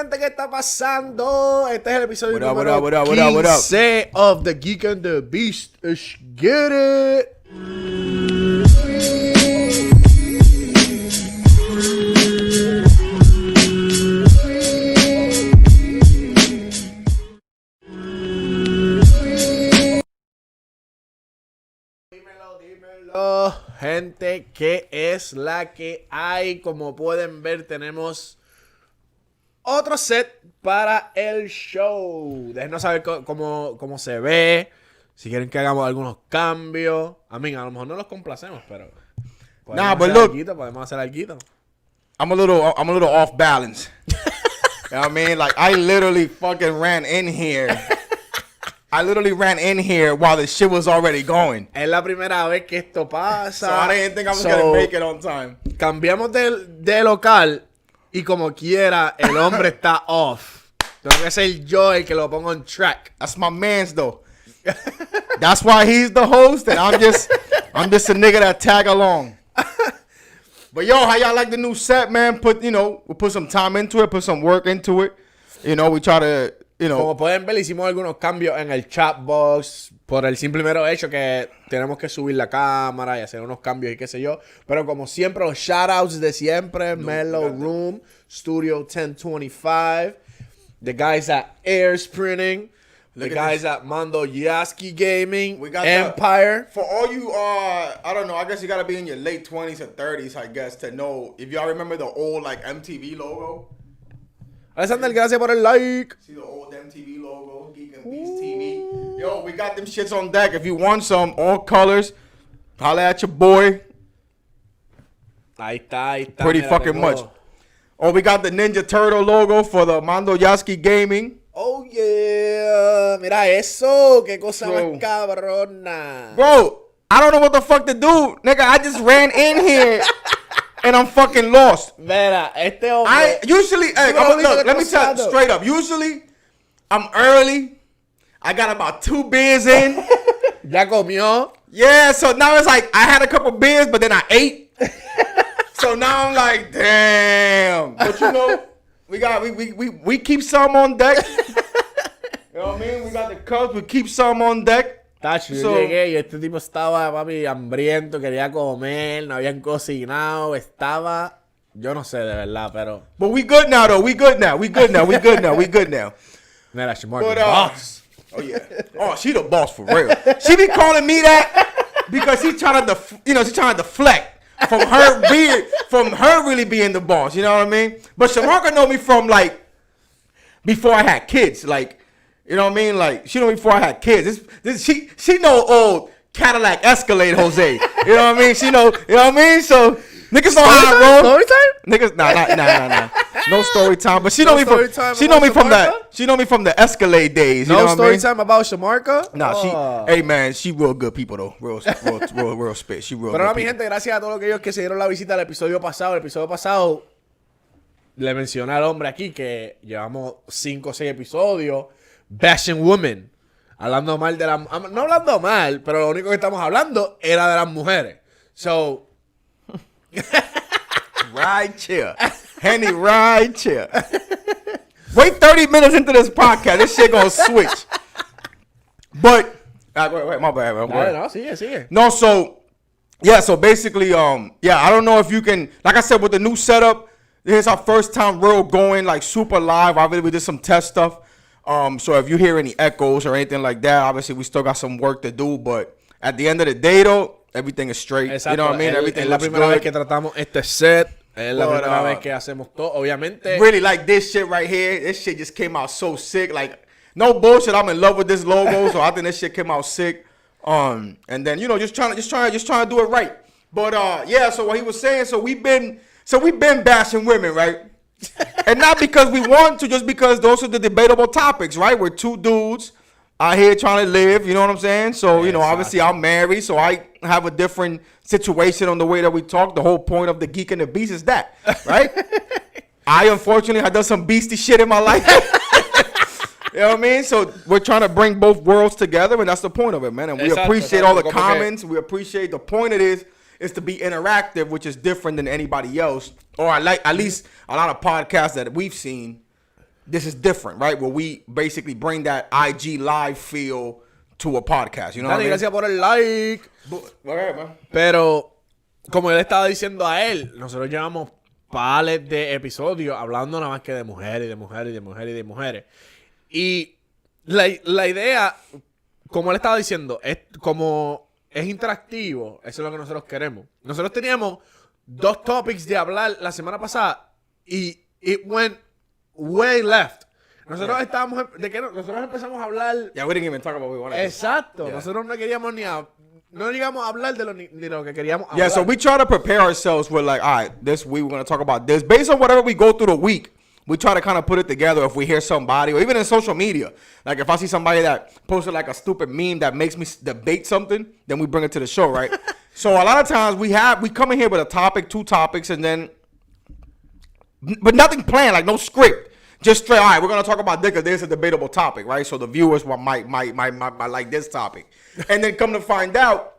gente, ¿qué está pasando? Este es el episodio número 15 of The Geek and the Beast. Let's get it. Dímelo, gente, ¿qué es la que hay? Como pueden ver, tenemos otro set para el show. Déjenos saber cómo se ve. Si quieren que hagamos algunos cambios. A lo mejor no los complacemos, pero podemos hacer algo. I'm a little off balance. You know what I mean? Like, I literally fucking ran in here. I literally ran in here while the shit was already going. Es la primera vez que esto pasa. So I didn't think I was gonna make it on time. Cambiamos de local y como quiera el hombre está off. Tengo que ser yo el que lo pongo on track. That's my man's though. That's why he's the host and I'm just a nigga that tag along. But yo, how y'all like the new set, man? We put some time into it, put some work into it. You know, we try to, Como pueden ver, hicimos algunos cambios en el chat box por el simple mero hecho que tenemos que subir la cámara y hacer unos cambios y qué sé yo. Pero como siempre, los shoutouts de siempre, Mellow Room, Studio 1025, the guys at Airs Printing, the guys at Mando Yaski Gaming, we got Empire. For all you, I don't know, I guess you got to be in your late 20s or 30s, I guess, to know if y'all remember the old, like, MTV logo. Alexander, gracias por el like. See the old MTV logo, Geek and Beast TV. Yo, we got them shits on deck. If you want some, all colors, holla at your boy. Ahí está. Pretty fucking much. Oh, we got the Ninja Turtle logo for the Mando Yaski Gaming. Oh, yeah. Mira eso. Qué cosa más cabrona. Bro, I don't know what the fuck to do. Nigga, I just ran in here. And I'm fucking lost. Mira, este hombre. Let me tell you straight up. Usually, I'm early. I got about 2 beers in. Ya comió. Yeah, so now it's like I had a couple beers, but then I ate. So now I'm like, damn. But we keep some on deck. You know what I mean? We got the cups. We keep some on deck. Yo llegué y este tipo estaba, papi, hambriento, quería comer, no habían cocinado, estaba, yo no sé de verdad, pero... But we good now, though. We good now. Mira, Shamark, the boss. Oh, yeah. Oh, she the boss for real. She be calling me that because she's trying to deflect from her really being the boss, you know what I mean? But Shamarka know me from, like, before I had kids, like... You know what I mean? Like, she know me before I had kids. She know old Cadillac Escalade Jose. You know what I mean? She know, you know what I mean? So, niggas know how I roll. Story time? Niggas, nah. No story time. But she know me from the Escalade days. You know what I mean? No story time about Shamarka? Nah, hey man, she real good people though. Real spit. She real Pero good no, mi gente, gracias a todos aquellos que se dieron la visita al episodio pasado. El episodio pasado le mencioné al hombre aquí que llevamos 5 o 6 episodios bashing women, hablando mal de no hablando mal, pero lo único que estamos hablando era de las mujeres. So, ride chair, Henny, ride chair. Wait 30 minutes into this podcast, this shit gonna switch. But, wait, my bad, bro. No, sigue. No, so basically, I don't know if you can, like I said, with the new setup, this is our first time real going like super live. Obviously, we did some test stuff. So if you hear any echoes or anything like that, obviously we still got some work to do. But at the end of the day, though, everything is straight. Exacto. You know what I mean? Everything looks good. Es la primera vez que tratamos este set. Es la primera vez que hacemos todo. Obviamente. Really like this shit right here. This shit just came out so sick. Like, no bullshit. I'm in love with this logo. So I think this shit came out sick. And then, just trying to do it right. But so what he was saying, so we've been bashing women, right? And not because we want to, just because those are the debatable topics, right? We're 2 dudes out here trying to live, you know what I'm saying? So, obviously I'm married, so I have a different situation on the way that we talk. The whole point of the Geek and the Beast is that, right? I, unfortunately, have done some beastie shit in my life. You know what I mean? So we're trying to bring both worlds together, and that's the point of it, man. And we appreciate all the comments. We appreciate the point of this. Is to be interactive, which is different than anybody else, or at least a lot of podcasts that we've seen this is different, right? Where we basically bring that IG live feel to a podcast. You know what I mean? Gracias por el like. Whatever, man. Pero, como él estaba diciendo a él, nosotros llevamos pales de episodios hablando nada más que de mujeres y de mujeres y de mujeres y de mujeres. Y la idea, como él estaba diciendo, es como es interactivo, eso es lo que nosotros queremos. Nosotros teníamos 2 topics de hablar la semana pasada y it went way left. Nosotros estábamos, nosotros empezamos a hablar. Yeah, we didn't even talk about what we wanted. Exacto, Yeah. nosotros no queríamos no llegamos a hablar de ni lo que queríamos hablar. Yeah, so we try to prepare ourselves with like, all right, this week we're going to talk about this. Based on whatever we go through the week, we try to kind of put it together if we hear somebody, or even in social media. Like if I see somebody that posted like a stupid meme that makes me debate something, then we bring it to the show, right? So a lot of times we come in here with a topic, 2 topics, and then, but nothing planned, like no script. Just straight, all right, we're going to talk about this because this is a debatable topic, right? So the viewers might like this topic. And then come to find out,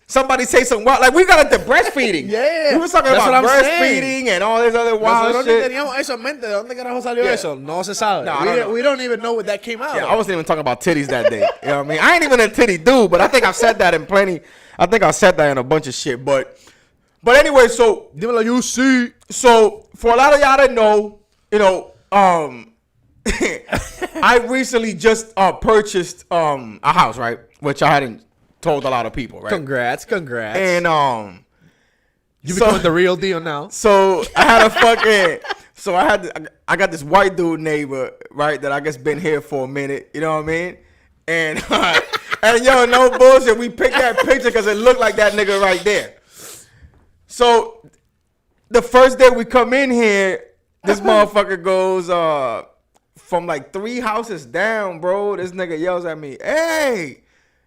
somebody say something wild. Like, we got into breastfeeding. Yeah. We was talking about breastfeeding and all this other wild Nosotros shit. ni teníamos eso en mente. ¿De dónde carajo salió eso? No se sabe. No, I don't know. We don't even know what that came out Yeah, of. I wasn't even talking about titties that day. You know what I mean? I ain't even a titty dude, but I think I've said that in plenty. I think I've said that in a bunch of shit. But anyway, so Dímelo, you see. So for a lot of y'all that know, you know, I recently just purchased a house, right? Which I hadn't told a lot of people, right? Congrats. And You become the real deal now. so I had a fucking I got this white dude neighbor, right, that I guess been here for a minute, you know what I mean? And and yo, no bullshit, we picked that picture because it looked like that nigga right there. So the first day we come in here, this motherfucker goes from like 3 houses down, bro. This nigga yells at me, "Hey,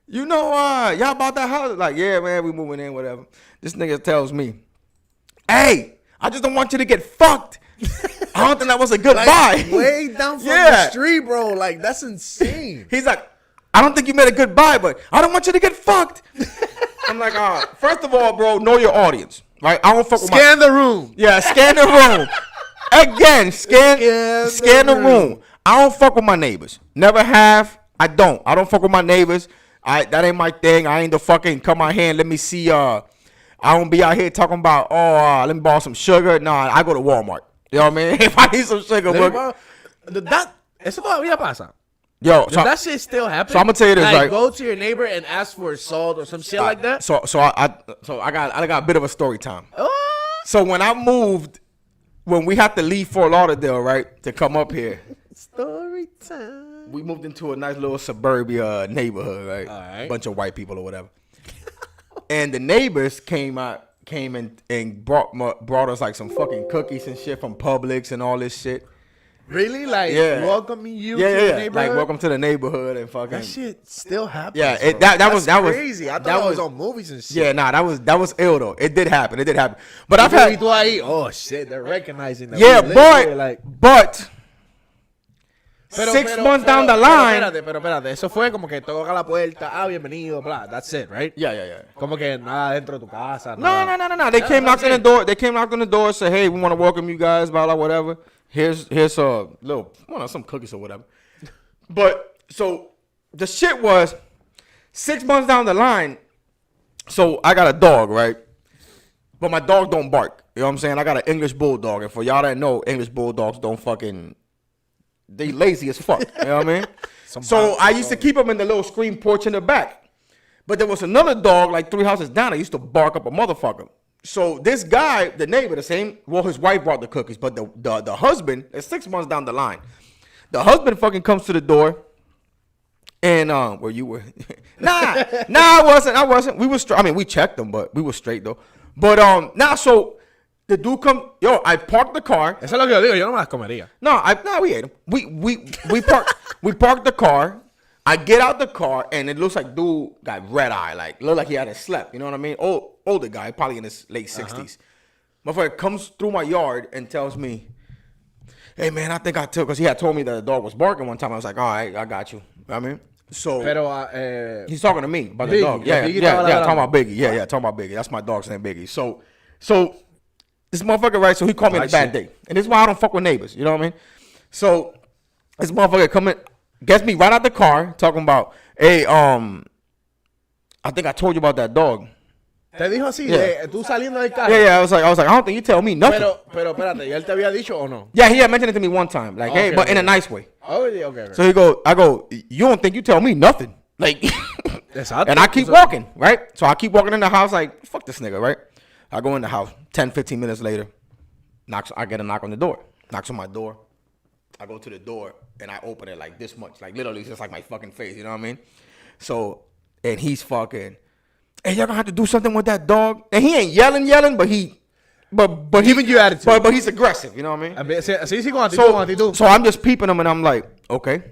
you know y'all bought that house?" Like, yeah, man, we moving in, whatever. This nigga tells me, "Hey, I just don't want you to get fucked." I don't think that was a good buy. Way down from the street, bro. Like, that's insane. He's like, "I don't think you made a good buy, but I don't want you to get fucked." I'm like, first of all, bro, know your audience, right? I don't fuck with Scan the room. Yeah, scan the room. Again, scan the room. I don't fuck with my neighbors. Never have. I don't fuck with my neighbors. That ain't my thing. I ain't the fucking come out here and let me see. I don't be out here talking about, let me borrow some sugar. Nah, I go to Walmart. You know what I mean? If I need some sugar, Eso todavía pasa. yo, Does that shit still happen? so I'm gonna tell you this, like, right? Go to your neighbor and ask for salt or some shit like that. So I got a bit of a story time. Oh, So when I moved, when we had to leave Fort Lauderdale, right, to come up here, story time. we moved into a nice little suburbia neighborhood, right? All right. Bunch of white people or whatever. And the neighbors came and brought us like some fucking cookies and shit from Publix and all this shit. Really? Like, Yeah. welcoming you to the neighborhood? Like, welcome to the neighborhood and fucking. That shit still happens. Yeah, bro. that was crazy. I thought that it was was on movies and shit. Yeah, nah, that was ill though. It did happen. But I've had Oh shit, they're recognizing that. yeah, we live boy. here, like, But Pero- 6 pero- months pero- down the pero line. Espérate. Eso fue como que toca la puerta. Bienvenido, blah. That's it, right? Yeah. Como que nada dentro de tu casa. No. nada. They came that's knocked on the it. door. They came knocked on the door. Said, "Hey, we want to welcome you guys." Blah blah whatever. Here's a little some cookies or whatever. But so the shit was 6 months down the line. So I got a dog, right? But my dog don't bark. You know what I'm saying? I got an English bulldog, and for y'all that know, English bulldogs don't fucking. They lazy as fuck. You know what I mean? So I used to keep them in the little screen porch in the back. But there was another dog like 3 houses down that used to bark up a motherfucker. So this guy, the neighbor, his wife brought the cookies, but the husband, it's 6 months down the line. The husband fucking comes to the door, and where you were, nah, I wasn't. We were straight. I mean, we checked them, but we were straight though. But so the dude come, I parked the car. Eso es lo que yo digo. Yo no me las comería. No, we ate them. We parked the car. I get out the car, and it looks like dude got red eye, like looked like he hadn't slept. You know what I mean? Older guy, probably in his late 60s. Motherfucker comes through my yard and tells me, "Hey man, I think I took," because he had told me that the dog was barking one time. I was like, "All right, I got you." You know what I mean, so Pero, he's talking to me about Biggie, the dog. Yeah, Biggie talking estaba about Biggie. Yeah, talking about Biggie. That's my dog's name, Biggie. So This motherfucker, right? So he called me on a bad day. And this is why I don't fuck with neighbors. You know what I mean? So this motherfucker coming, gets me right out the car, talking about, hey, I think I told you about that dog. Te dijo así, Yeah. tú saliendo del carro. Yeah, I was like, I don't think you tell me nothing. Pero espérate, ¿y él te había dicho o no? Yeah, he had mentioned it to me one time. Like, hey, but in a nice way. Oh, yeah, okay. So I go, you don't think you tell me nothing. Like, Exacto. and I keep walking, right? So I keep walking in the house like, fuck this nigga, right? I go in the house, 10, 15 minutes later, I get a knock on the door. Knocks on my door. I go to the door, and I open it like this much. Like, literally, just like my fucking face, you know what I mean? So, and he's fucking, hey, y'all gonna have to do something with that dog. And he ain't yelling, but he, but giving you attitude. But he's aggressive, you know what I mean? Sí, con actitud. So I'm just peeping him, and I'm like, okay,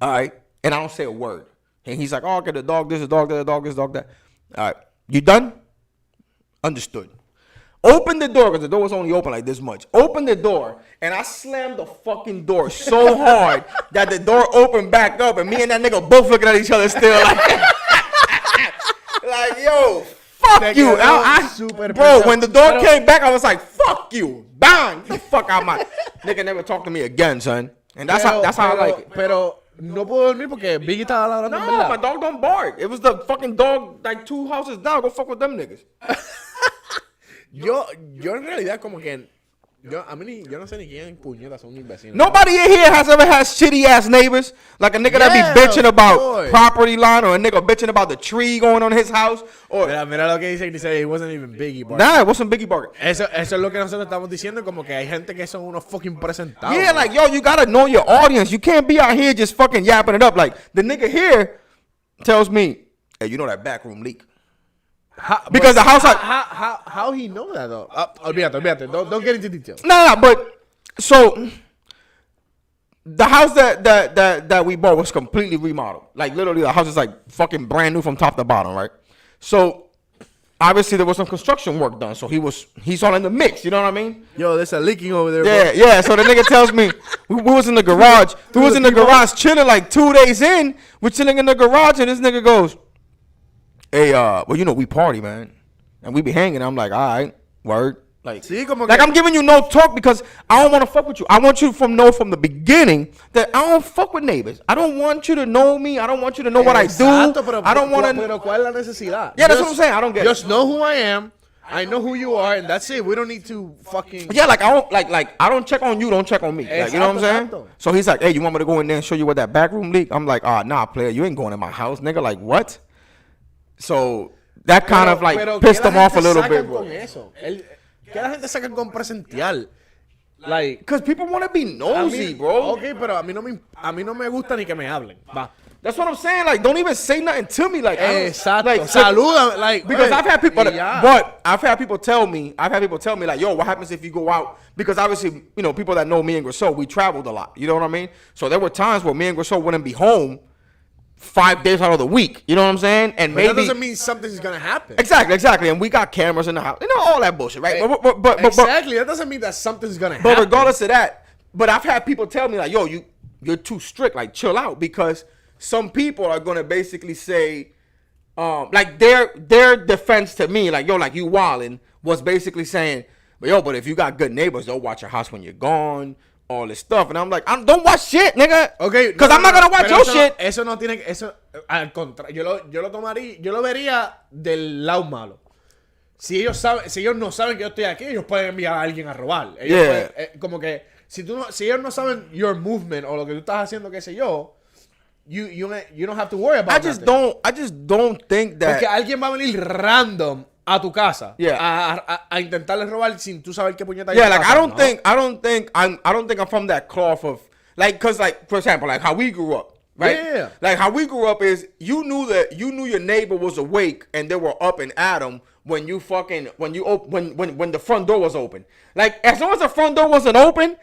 all right. And I don't say a word. And he's like, oh, okay, the dog, this, the dog, that, the dog, this, dog, that. All right, you done? Understood. Open the door, because the door was only open like this much. Open the door, and I slammed the fucking door so hard that the door opened back up, and me and that nigga both looking at each other still like yo, fuck you. Bro, when the door came back, I was like, fuck you. Bang! Get the fuck out my... Nigga never talk to me again, son. And that's how I like it. Pero no puedo dormir porque Biggie estaba ladrando. No, my dog don't bark. It was the fucking dog like 2 houses down. Go fuck with them niggas. Yo en realidad como que yo no sé ni quién puñetas son mis vecinos. Nobody in here has ever had shitty ass neighbors. Like a nigga that be bitching about property line, or a nigga bitching about the tree going on his house. Or mira lo que dice it wasn't even Biggie barking. Nah, it wasn't Biggie barking. Eso es lo que nosotros estamos diciendo, como que hay gente que son unos fucking presentados. Yeah, like yo, you gotta know your audience. You can't be out here just fucking yapping it up. Like the nigga here tells me, hey, you know that back room leak. Because the house, how he know that though? Olvídate. Don't get into details. No, but so the house that we bought was completely remodeled. Like literally, the house is like fucking brand new from top to bottom, right? So obviously there was some construction work done, so he's all in the mix. You know what I mean? Yo, there's a leaking over there. Yeah. So the nigga tells me we was in the garage. We was in the garage chilling like 2 days in. We're chilling in the garage, and this nigga goes, hey, well, you know, we party, man. And we be hanging. I'm like, all right, word. Like I'm giving you no talk because I don't want to fuck with you. I want you to know from the beginning that I don't fuck with neighbors. I don't want you to know me. I don't want you to know what I do. I don't want to. Pero ¿cuál es la necesidad? Yeah, that's what I'm saying. I don't get it. Just know who I am. I know who you are, and that's it. We don't need to fucking. Yeah, like I don't I don't check on you. Don't check on me. Like, you know what I'm saying? So he's like, hey, you want me to go in there and show you what that back room leak? I'm like, nah, player, you ain't going in my house, nigga. Like what? So that kind of like pissed him off a little bit, bro. ¿Qué la gente saca con presentear? Like, because people want to be nosy, bro. Okay, pero a mí no me gusta ni que me hablen. Va. That's what I'm saying. Like, don't even say nothing to me. Like, exacto. Like, saluda. Like, because I've had people, but I've had people tell me, like, yo, what happens if you go out? Because obviously, you know, people that know me and Grisel, we traveled a lot. You know what I mean? So there were times where me and Grisel wouldn't be home 5 days out of the week. You know what I'm saying? And but maybe that doesn't mean something's gonna happen. Exactly. And we got cameras in the house. You know, all that bullshit, right? But exactly. That doesn't mean that something's gonna happen. But regardless of that, but I've had people tell me like, yo, you're too strict. Like, chill out, because some people are gonna basically say, like their defense to me, like, yo, like you wildin', was basically saying, but if you got good neighbors, they'll watch your house when you're gone. All this stuff, and I'm like, don't watch shit, nigga. Okay, because I'm not gonna watch your shit. Eso no tiene, eso al contrario, yo lo vería del lado malo. Si ellos no saben que yo estoy aquí, ellos pueden enviar a alguien a robar. Ellos pueden, como que si ellos no saben your movement o lo que tú estás haciendo, qué sé yo, you don't have to worry about. I just don't think that. Porque alguien va a venir random a tu casa, a intentarle robar sin tú saber qué puñeta. Yeah, like I don't think I'm from that cloth of like, cause like for example, like how we grew up, right? Yeah. Like how we grew up is you knew your neighbor was awake and they were up and at 'em when the front door was open. Like as long as the front door wasn't open.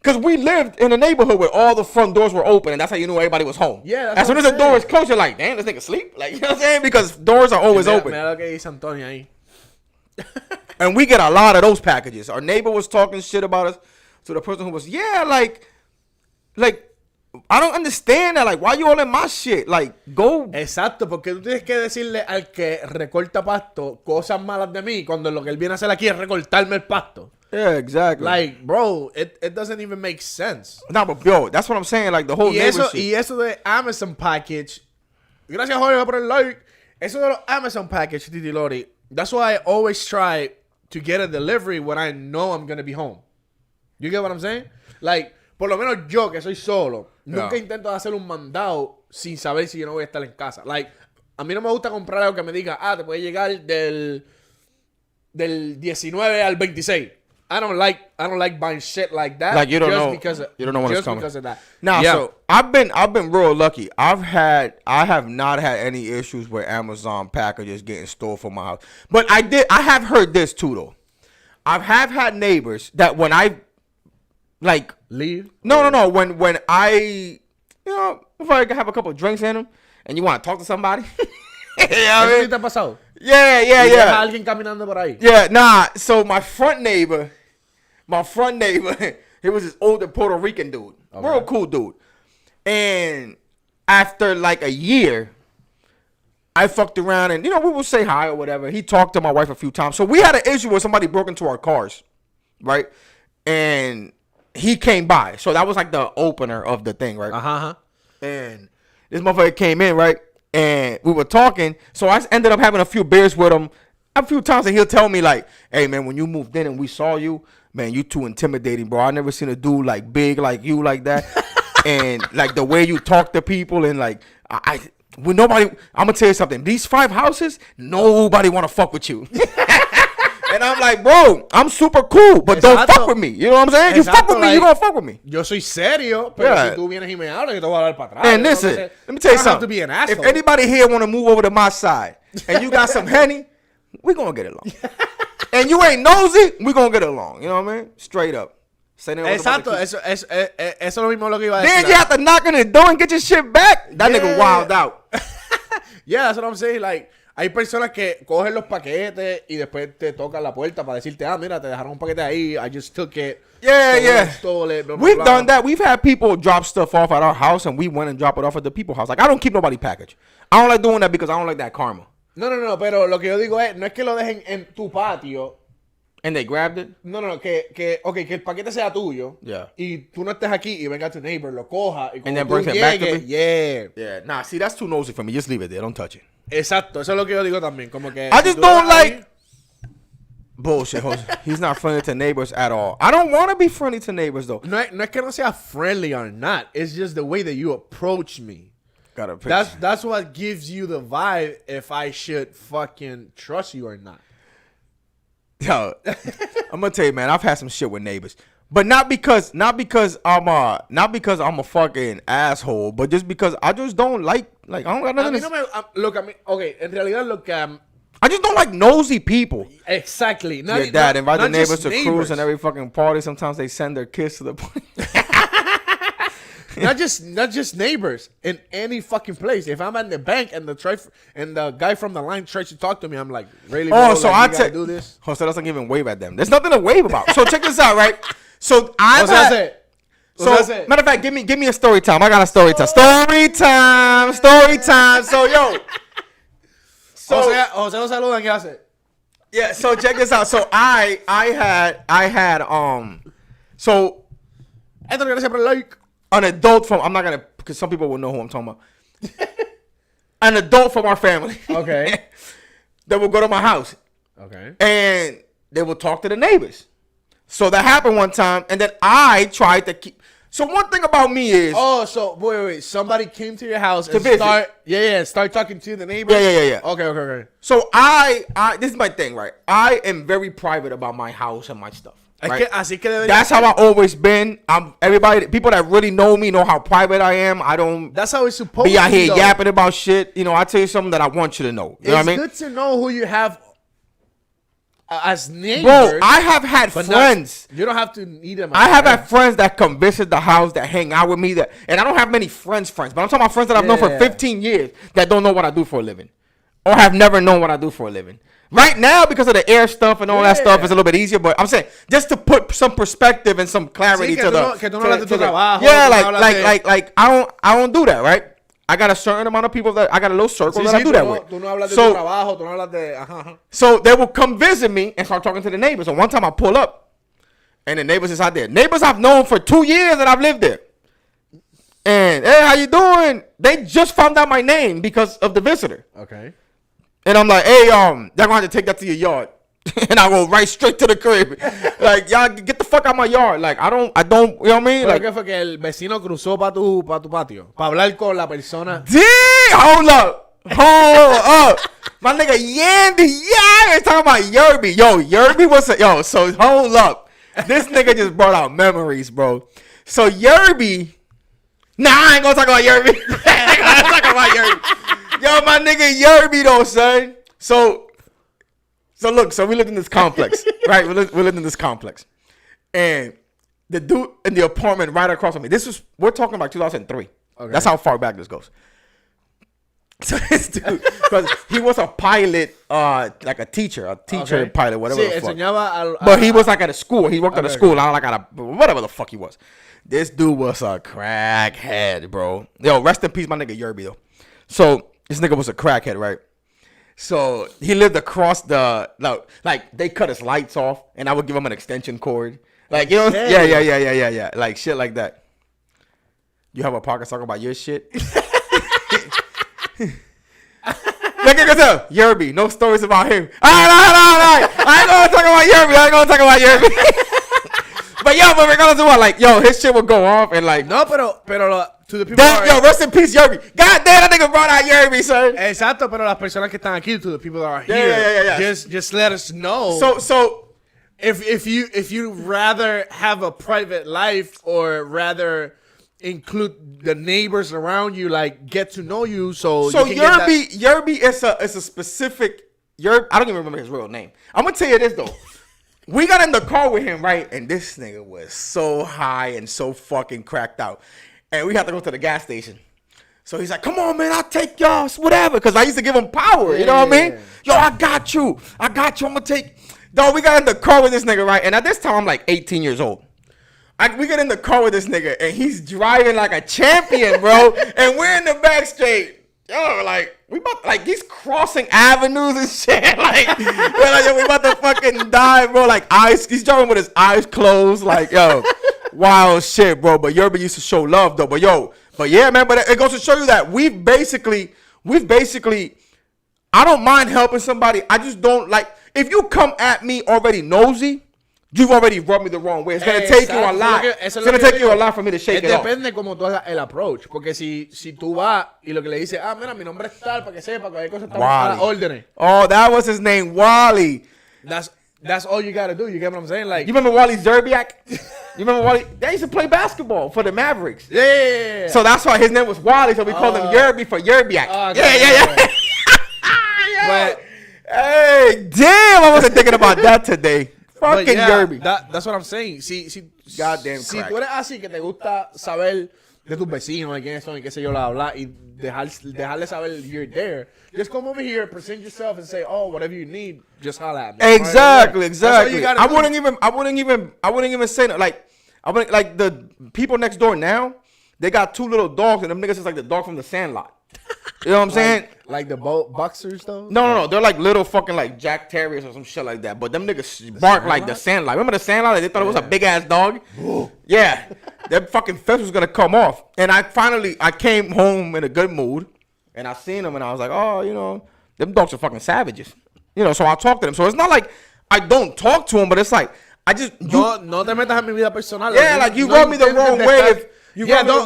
Because we lived in a neighborhood where all the front doors were open, and that's how you knew everybody was home. Yeah, as soon as the door is closed, you're like, damn, this nigga sleep? Like, you know what I'm saying? Because doors are always open. Mira lo que dice Antonio ahí. And we get a lot of those packages. Our neighbor was talking shit about us to the person who was, like, I don't understand that. Like, why you all in my shit? Like, go. Exacto, porque tú tienes que decirle al que recorta pasto cosas malas de mí cuando lo que él viene a hacer aquí es recortarme el pasto. Yeah, exactly. Like, bro, it doesn't even make sense. No, but yo, that's what I'm saying. Like, the whole neighbor shit. Y eso de Amazon package. Gracias, Jorge, por el like. Eso de los Amazon package, Titi Lori. That's why I always try to get a delivery when I know I'm going to be home. You get what I'm saying? Like, por lo menos yo, que soy solo, nunca intento hacer un mandado sin saber si yo no voy a estar en casa. Like, a mí no me gusta comprar algo que me diga, te puede llegar del 19 al 26. I don't like buying shit like that. Like, you don't know when it's coming. Because of that. Now, so I've been real lucky. I have not had any issues with Amazon packages getting stored from my house. But I have heard this too though. I have had neighbors that when I like leave. No. When I, if I have a couple of drinks in them and you want to talk to somebody. ¿Qué te ha pasado? Yeah. Alguien caminando por ahí. Yeah, nah. So my front neighbor, he was this older Puerto Rican dude. Okay. Real cool dude. And after like a year, I fucked around and, we would say hi or whatever. He talked to my wife a few times. So we had an issue where somebody broke into our cars, right? And he came by. So that was like the opener of the thing, right? Uh-huh. And this motherfucker came in, right? And we were talking. So I ended up having a few beers with him a few times. And he'll tell me like, hey, man, when you moved in and we saw you, man, you too intimidating, bro. I never seen a dude like big like you like that. And like the way you talk to people and like, I'm going to tell you something. These 5 houses, nobody want to fuck with you. And I'm like, bro, I'm super cool, but don't fuck with me. You know what I'm saying? You fuck with me, you gonna fuck with me. Yo soy serio, pero si tú vienes y me hablas, yo te voy a dar para atrás. And listen, let me tell you something. If anybody here want to move over to my side and you got some Henny, we gonna get along. And you ain't nosy, we gonna get along. You know what I mean? Straight up. Exacto, eso es lo mismo lo que iba a decir. Then you have to knock on the door and get your shit back. That nigga wild out. Yeah, that's what I'm saying. Like, hay personas que cogen los paquetes y después te tocan la puerta para decirte, mira, te dejaron un paquete ahí. I just took it. Yeah. Stole it, blah, blah, We've blah. done that. We've had people drop stuff off at our house and we went and drop it off at the people's house. Like, I don't keep nobody package. I don't like doing that because I don't like that karma. No, pero lo que yo digo no es que lo dejen en tu patio. And they grabbed it? No, que el paquete sea tuyo. Yeah. Y tú no estés aquí y venga tu neighbor, lo coja. Y and then brings it back to me? Yeah. Nah, see, that's too nosy for me. Just leave it there. Don't touch it. Exacto, eso es lo que yo digo también. Como que I just don't like... Bullshit, Jose. He's not friendly to neighbors at all. I don't want to be friendly to neighbors, though. No es que no sea friendly or not. It's just the way that you approach me. Got a picture. That's what gives you the vibe if I should fucking trust you or not. Yo, I'm gonna tell you, man. I've had some shit with neighbors, but not because I'm a fucking asshole, but just because I just don't like I don't got nothing. Okay, en realidad lo que I just don't like nosy people. Exactly. Your dad invite the neighbors to cruise and every fucking party. Sometimes they send their kids to the party. Not just neighbors in any fucking place. If I'm at the bank and the guy from the line tries to talk to me, I'm like, really? Oh, bro, so like, I do this. Jose doesn't even wave at them. There's nothing to wave about. So check this out, right? So matter of fact, give me a story time. I got a story time. Story time. So yo, Jose lo saludan, ¿qué hace? Yeah. So check this out. So I had so Esto gracias por el like. An adult from, I'm not gonna, because some people will know who I'm talking about. An adult from our family. Okay. That will go to my house. Okay. And they will talk to the neighbors. So that happened one time, and then I tried to keep. So one thing about me is. Oh, so wait. Somebody came to your house to and visit. start talking to the neighbors. Yeah. Okay. So I this is my thing, right? I am very private about my house and my stuff. Right? That's how I've always been. People that really know me know how private I am. I don't. That's how it's supposed to be out here yapping about shit. I tell you something that I want you to know. You know what I mean? It's good to know who you have as neighbors. Bro, I have had friends. You don't have to need them. I have had friends that come visit the house, that hang out with me. And I don't have many friends, but I'm talking about friends that I've known for 15 years that don't know what I do for a living, or have never known what I do for a living. Right now, because of the air stuff and all that stuff, it's a little bit easier. But I'm saying just to put some perspective and some clarity to the. Que tú no hablas de tu trabajo. Yeah, like I don't do that, right? I got a certain amount of people that I got a little circle that I do that with. Tú no hablas de tu trabajo, tú no hablas de. Ajá. So they will come visit me and start talking to the neighbors. And one time I pull up, and the neighbors is out there. Neighbors I've known for 2 years that I've lived there. And hey, how you doing? They just found out my name because of the visitor. Okay. And I'm like, hey, y'all gonna have to take that to your yard. And I go right straight to the crib. Like, y'all get the fuck out my yard. Like, I don't, you know what I mean? Like, ¿qué fue que el vecino cruzó para tu patio? Para hablar con la persona. Hold up. My nigga Yandy, talking about Yerby. Yo, Yerby was so hold up. This nigga just brought out memories, bro. So Yerby, nah, I ain't gonna talk about Yerby. I ain't gonna talk about Yerby. Yo, my nigga Yerby though, son. So look, we lived in this complex, right? We lived in this complex. And the dude in the apartment right across from me, we're talking about 2003. Okay. That's how far back this goes. So this dude, because he was a pilot, like a teacher pilot, whatever the fuck. But he was like at a school. He worked at a school. I don't like whatever the fuck he was. This dude was a crackhead, bro. Yo, rest in peace, my nigga Yerby, though. So this nigga was a crackhead, right? So he lived across like they cut his lights off, and I would give him an extension cord. Like, you know, yeah. Like shit like that. You have a podcast talking about your shit? Look at yourself, Yerby. No stories about him. All right. I ain't gonna talk about Yerby. But regardless of what, like, his shit would go off and like. No, pero to the people. Rest in peace, Yerby. God damn, that nigga brought out Yerby, son. Exacto, pero las personas que están aquí, to the people that are here, just let us know. So if you rather have a private life or rather include the neighbors around you, like get to know you, so you can Yerby is a specific Yerby. I don't even remember his real name. I'm gonna tell you this though. We got in the car with him, right? And this nigga was so high and so fucking cracked out. And we had to go to the gas station. So he's like, come on, man, I'll take y'all, whatever. Because I used to give him power, you know what I mean? Yo, I got you. I'm going to take. Dog, we got in the car with this nigga, right? And at this time, I'm like 18 years old. We get in the car with this nigga, and he's driving like a champion, bro. And we're in the back straight. Yo, like, he's crossing avenues and shit. Like, we about to fucking die, bro. Like, he's driving with his eyes closed. Like, yo, wild shit, bro. But Yerby used to show love, though. But yeah, man. But it goes to show you that we've basically, I don't mind helping somebody. I just don't like, if you come at me already nosy, you've already rubbed me the wrong way. It's going to take you a lot. It's going to take you a lot for me to shake it off. Depende como tú hagas el approach. Porque si tú vas y lo que le dices, mira, mi nombre es tal, para que sepa, cualquier cosa estamos a las órdenes. Oh, that was his name, Wally. That's all you got to do. You get what I'm saying? Like, you remember Wally Zerbiak? You remember Wally? They used to play basketball for the Mavericks. Yeah. So that's why his name was Wally. So we called him Yerby for Yerbiak. Yeah. But, hey, damn, I wasn't thinking about that today. Fucking Yerby. That's what I'm saying. Goddamn si crack. tú eres así, que te gusta saber de tus vecinos, de quiénes son y qué sé yo, la habla, y dejarle saber you're there, just come over here, present yourself, and say, oh, whatever you need, just holla at me. Exactly. I wouldn't even say that. Like, the people next door now, they got 2 little dogs, and them niggas is like the dog from the Sandlot. You know what I'm saying? Like the boxers though? No. They're like little fucking like Jack Terriers or some shit like that. But them niggas bark like the Sandlot. Remember the Sandlot? They thought it was a big ass dog. Yeah. That fucking fence was gonna come off. And I came home in a good mood, and I seen them, and I was like, oh, you know, them dogs are fucking savages. You know, so I talked to them. So it's not like I don't talk to them, but it's like I just no te metas en mi vida personal. Yeah, like you rub me the wrong way.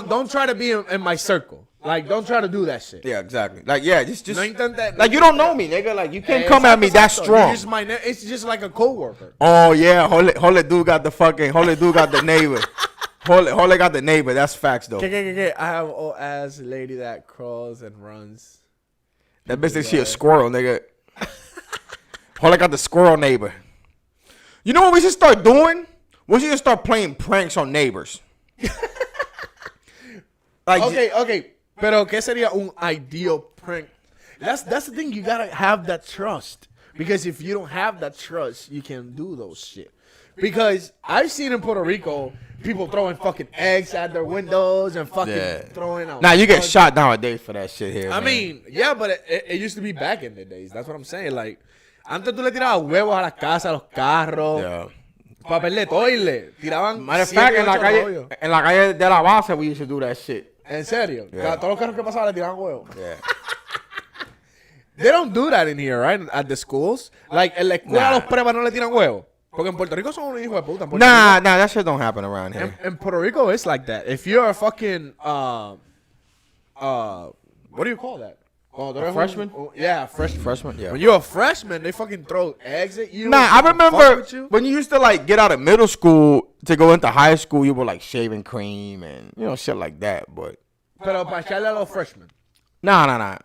Don't try to be in my circle. Like, don't try to do that shit. Yeah, exactly. Like, yeah, just no intenta, like, you don't know me, nigga. Like, you can't come at me that strong. It's just like a coworker. Oh, yeah. Hole dude got the neighbor. Hole got the neighbor. That's facts, though. I have an old ass lady that crawls and runs. That bitch thinks she a squirrel, nigga. Hole got the squirrel neighbor. You know what we should start doing? We should start playing pranks on neighbors. Like, okay. Pero ¿qué sería un ideal prank? That's the thing. You gotta have that trust. Because if you don't have that trust, you can do those shit. Because I've seen in Puerto Rico people throwing fucking eggs at their windows and fucking throwing out. Now you get shot nowadays for that shit here. I mean, yeah, but it used to be back in the days. That's what I'm saying. Like, antes tú le tirabas huevos a las casas, a los carros. Yeah. Papel de toilet. Tiraban. Matter of fact, en la calle de la base, we used to do that shit. ¿En serio? Yeah. Todos los carros que pasaban le tiraban huevos. Yeah. They don't do that in here, right? At the schools. Like, en la escuela los prepas no le tiran huevos. Porque en Puerto Rico son unos hijos de puta. Nah, that shit don't happen around here. In Puerto Rico, it's like that. If you're a fucking, what do you call that? A freshman? Yeah, freshman. Freshman, yeah. When you're a freshman, they fucking throw eggs at you. Nah, I remember when you used to like get out of middle school to go into high school, you were like shaving cream and shit like that. But Pero para echarle a los freshmen. Nah.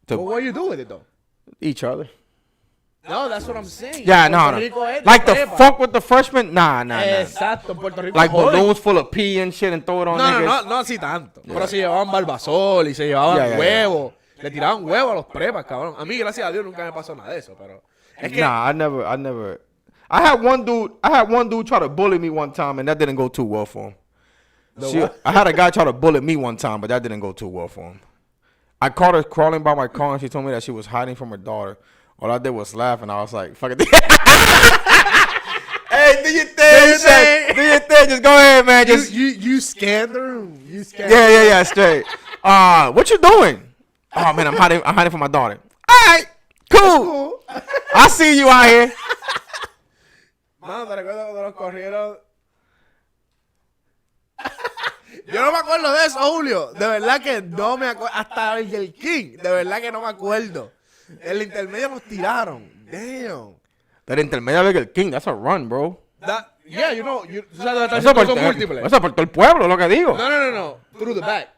But what do you do with it though? Each other. No, that's what I'm saying. Yeah, no. Like the fuck with the freshmen? Nah. Exacto, Puerto Rico. Like balloons full of pee and shit and throw it on niggas. No así tanto. Pero se llevaban barbasol y se llevaban huevos. Le tiraban huevos a los prepas, cabrón. A mí, gracias a Dios, nunca me pasó nada de eso, pero... Es que... Nah, I never... I had one dude try to bully me one time, and that didn't go too well for him. I had a guy try to bully me one time, but that didn't go too well for him. I caught her crawling by my car, and she told me that she was hiding from her daughter. All I did was laugh, and I was like, fuck it. Hey, do your thing. Do your thing. Just go ahead, man. Just You scanned the room. Yeah, straight. What you doing? Oh, man, I'm hiding from my daughter. All right, cool. I see you out here. Mano, te recuerdo cuando nos corrieron. Yo no me acuerdo de eso, Julio. De verdad que no me acuerdo. Hasta el King. De verdad que no me acuerdo. El intermedio nos tiraron. Damn. El intermedio de Burger King, that's a run, bro. Yeah, ¿tú sabes dónde está el centro múltiple? Eso por todo el pueblo, lo que digo. No. Through the back.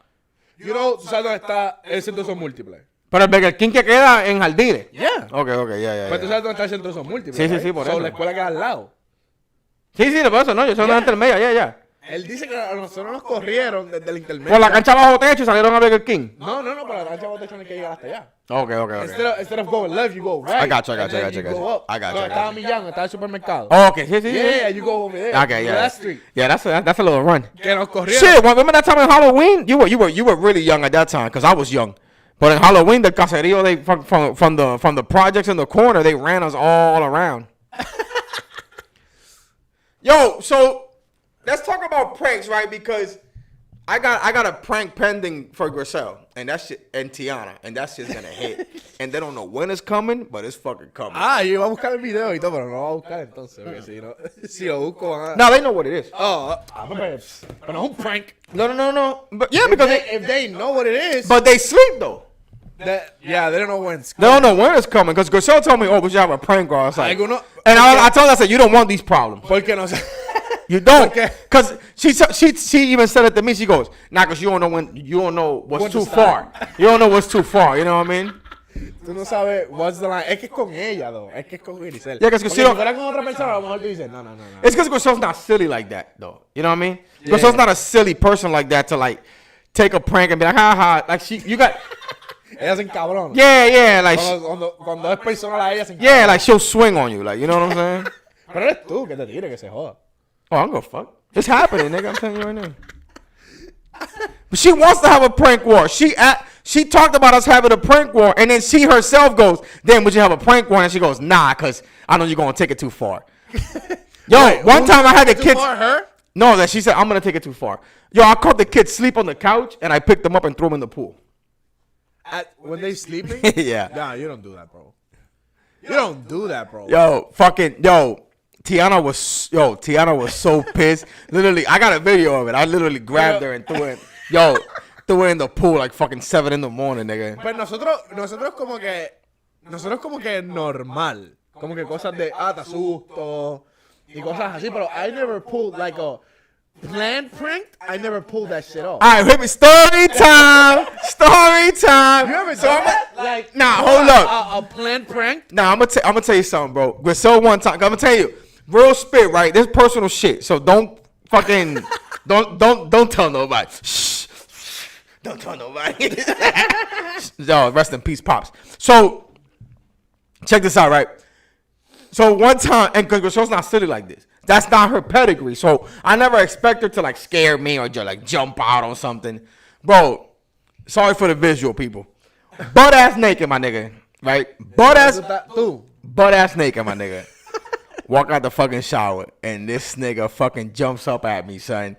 ¿Tú sabes dónde está el centro múltiple? Pero el Burger King que queda en Jardines. Yeah. Ok, ya. Pero tú sabes dónde está el centro múltiple. Sí, por eso. La escuela queda al lado. Sí, por eso, no. Yo soy de la intermedia, ya. Él dice que a nosotros nos corrieron desde el intermedio. Por la cancha bajo techo y salieron a Burger King. No, por la cancha bajo techo no hay que llegar hasta allá. Ok. Instead of going left, you go right. I got you. Estaba Millán, estaba el supermercado. Okay, sí. Yeah, you go over there. Okay, yeah. That street. Yeah, that's a little run. Que nos corrieron. Shit, remember that time in Halloween? You were really young at that time, because I was young. But in Halloween, the caserío, they from the projects in the corner, they ran us all around. Yo, so let's talk about pranks, right? Because I got a prank pending for Griselle and that shit and Tiana, and that shit's gonna hit. And they don't know when it's coming, but it's fucking coming. Yo iba a buscar el video y todo, pero no lo voy a buscar entonces, porque si lo busco van a... No, they know what it is. Pero no es un prank. No. But yeah, because if they know what it is... But they sleep though. They don't know when it's coming. They don't know when it's coming, because Griselle told me, we should have a prank call. I was like, and I told her, I said, you don't want these problems. ¿Por qué no sé? You don't, because she even said it to me. She goes, because you don't know what's too far. You don't know what's too far. You know what I mean? Tú no sabes what's the line. Es que es con ella, though. Es que es con Griselle. Yeah, because si fuera con otra persona, a lo mejor tú dices, no. It's because Griselle's not silly like that, though. You know what I mean? Yeah. Griselle's not a silly person like that to like take a prank and be like, ha. Like you got. Ella se encabrona. Yeah. Like cuando es personal a ella se encabrona. Yeah, like she'll swing on you. Like, you know what I'm saying? Pero eres tú que te tire, que se joda. Oh, I'm gonna fuck. It's happening, nigga. I'm telling you right now. But she wants to have a prank war. She talked about us having a prank war, and then she herself goes, "Then would you have a prank war?" And she goes, "Nah, cause I know you're gonna take it too far." Yo, wait, one time I had the kids. Her? No, that she said I'm gonna take it too far. Yo, I caught the kids sleep on the couch, and I picked them up and threw them in the pool. When they sleeping? Yeah. Nah, you don't do that, bro. You don't do that, bro. Yo. Tiana was so pissed. Literally, I got a video of it. I literally grabbed her and threw her in the pool like fucking 7 in the morning, nigga. Pero nosotros como que normal. Como que cosas de, te asusto y cosas así. Pero I never pulled like a planned prank. I never pulled that shit off. All right, hit me. Story time. You ever done that? Like, hold up. A planned prank? Nah, I'm gonna tell you something, bro. Griselle one time. I'm gonna tell you. Real spit, right? This personal shit. So don't fucking don't tell nobody. Shh. Don't tell nobody. Yo, rest in peace, Pops. So check this out, right? So one time, and because Rochelle's not silly like this. That's not her pedigree. So I never expect her to like scare me or just like jump out on something. Bro, sorry for the visual, people. Butt ass naked, my nigga. Right? Butt ass naked, my nigga. Walk out the fucking shower, and this nigga fucking jumps up at me, son.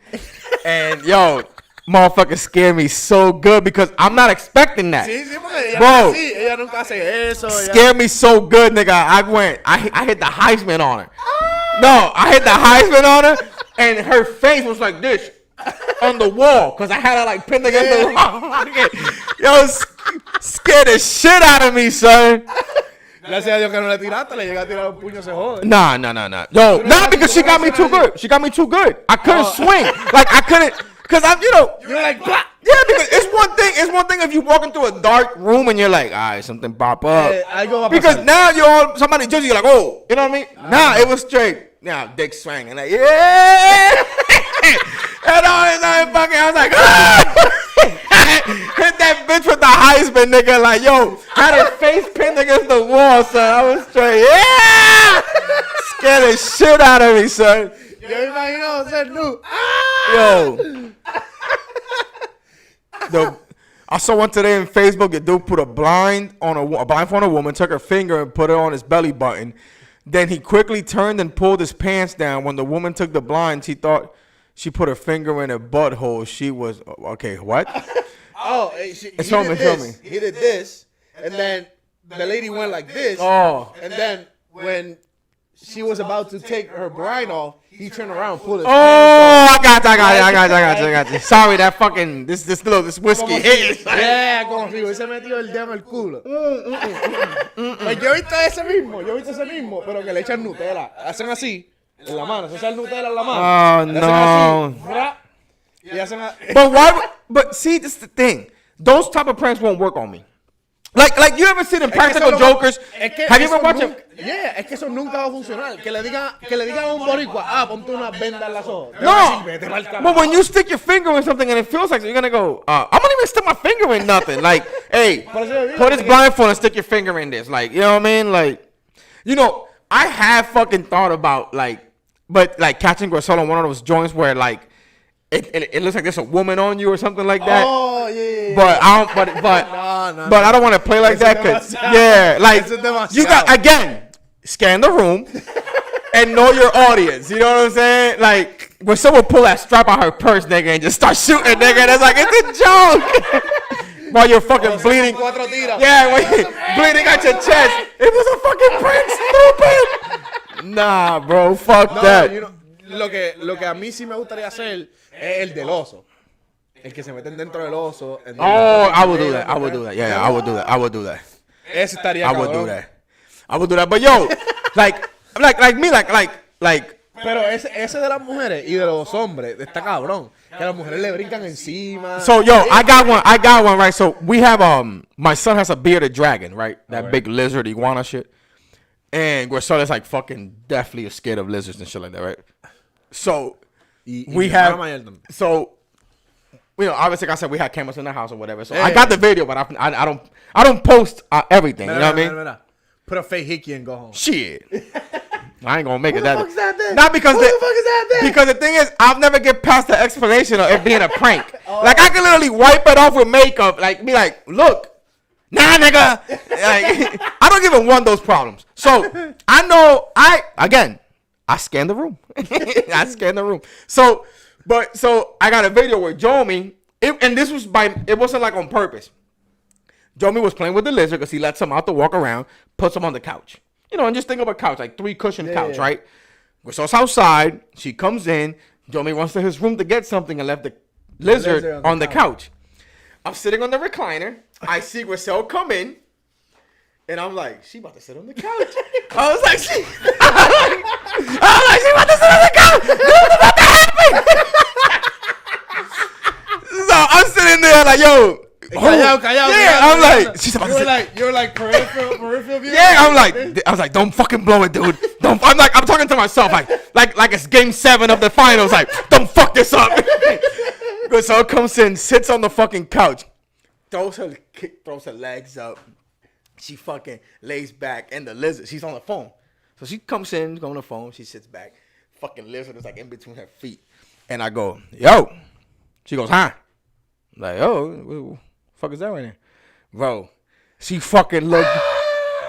And yo, motherfucker scared me so good because I'm not expecting that. Bro, ella nunca hace eso. Scared me so good, nigga. I hit the Heisman on her. No, I hit the Heisman on her, and her face was like this on the wall because I had her like pinned against the wall. Yo, scared the shit out of me, son. Gracias a Dios que no le tiraste, le llegaste a tirar un puño, se jode. Nah. Yo, not because she got me too good. She got me too good. I couldn't swing. Like I couldn't, cause I'm, You're like, blah. Yeah, because it's one thing if you walk into a dark room and you're like, all right, something pop up. Because now somebody judges you like, oh, you know what I mean? Nah, it was straight. Now dick swinging like, yeah. And all this other fucking, I was like, ah! Hit that bitch with the Heisman, nigga. Like, yo, had her face pinned against the wall, son. I was straight, yeah. Scared the shit out of me, son. Yo imagino ser tú. Yo. I saw one today on Facebook. The dude put a blindfold on a woman, took her finger and put it on his belly button. Then he quickly turned and pulled his pants down. When the woman took the blinds, he thought she put her finger in her butthole. She was okay. What? Show me. He did this, and then the lady went like this. Oh. And then when she was about to take her blind off, he turned around, pulled his I got you. Sorry, that fucking this whiskey. Yeah, como si hubiese metido el dedo en el culo. Pues yo he visto ese mismo, pero que le echan Nutella. Hacen así, en la mano. Se echa el Nutella en la mano. Oh, no. Y hacen But why? But see, this is the thing. Those type of pranks won't work on me. Like you ever seen in Practical Jokers? Have you ever watched it? Yeah, es que eso nunca va a funcionar. Que le digan a un boricua, ponte una venda en las ojos. No, but when you stick your finger in something and it feels like you're gonna go, I'm not even stick my finger in nothing. Like, hey, put this blindfold and stick your finger in this. Like, you know what I mean? Like, I have fucking thought about catching Griselda on one of those joints where like it looks like there's a woman on you or something like that. Oh yeah. But I don't want to play like that because you got again scan the room and know your audience. You know what I'm saying? Like when someone pull that strap out her purse, nigga, and just start shooting, nigga, that's like it's a joke. While you're fucking bleeding. Yeah, when you're bleeding out your chest. It was a fucking prank, stupid. Nah, bro, fuck that. Lo que a mí sí me gustaría hacer es el del oso. El que se meten dentro del oso. I would do that. Yeah, I would do that. Ese estaría I would do that. But yo, like me. Pero ese de las mujeres y de los hombres está cabrón. Que las mujeres le brincan encima. So yo, I got one, right? So we have my son has a bearded dragon, right? That big lizard iguana shit. And Griselda's like fucking definitely scared of lizards and shit like that, right? So we have obviously like I said, we had cameras in the house or whatever. So I got the video, but I don't post everything. You know what I mean? Put a fake hickey and go home. Shit. I ain't gonna make it that. Who the fuck is that then? Not because Who the fuck is that then? Because the thing is, I'll never get past the explanation of it being a prank. Like I can literally wipe it off with makeup, like be like, look, nah, nigga. Like, I don't even want those problems. So I know I scanned the room. So I got a video where Jomi, and this was it wasn't like on purpose. Jomi was playing with the lizard because he lets him out to walk around, puts him on the couch. And just think of a couch, like 3-cushion couch, right? So it's outside. She comes in. Jomi runs to his room to get something and left the lizard on the couch. I'm sitting on the recliner. I see Grisel come in. And I'm like, she about to sit on the couch. I was like, she about to sit on the couch. What's about to happen? So I'm sitting there like, yo. Callao. Yeah, I'm like, she's about to sit. You were like peripheral view. Yeah, I was like, don't fucking blow it, dude. I'm talking to myself like it's game 7 of the finals. Like, don't fuck this up. So comes in, sits on the fucking couch, throws her legs up. She fucking lays back, and the lizard, she's on the phone. So she comes in, on the phone. She sits back. Fucking lizard is like in between her feet. And I go, yo. She goes, huh? I'm like, yo, what the fuck is that right there? Bro, she fucking looked.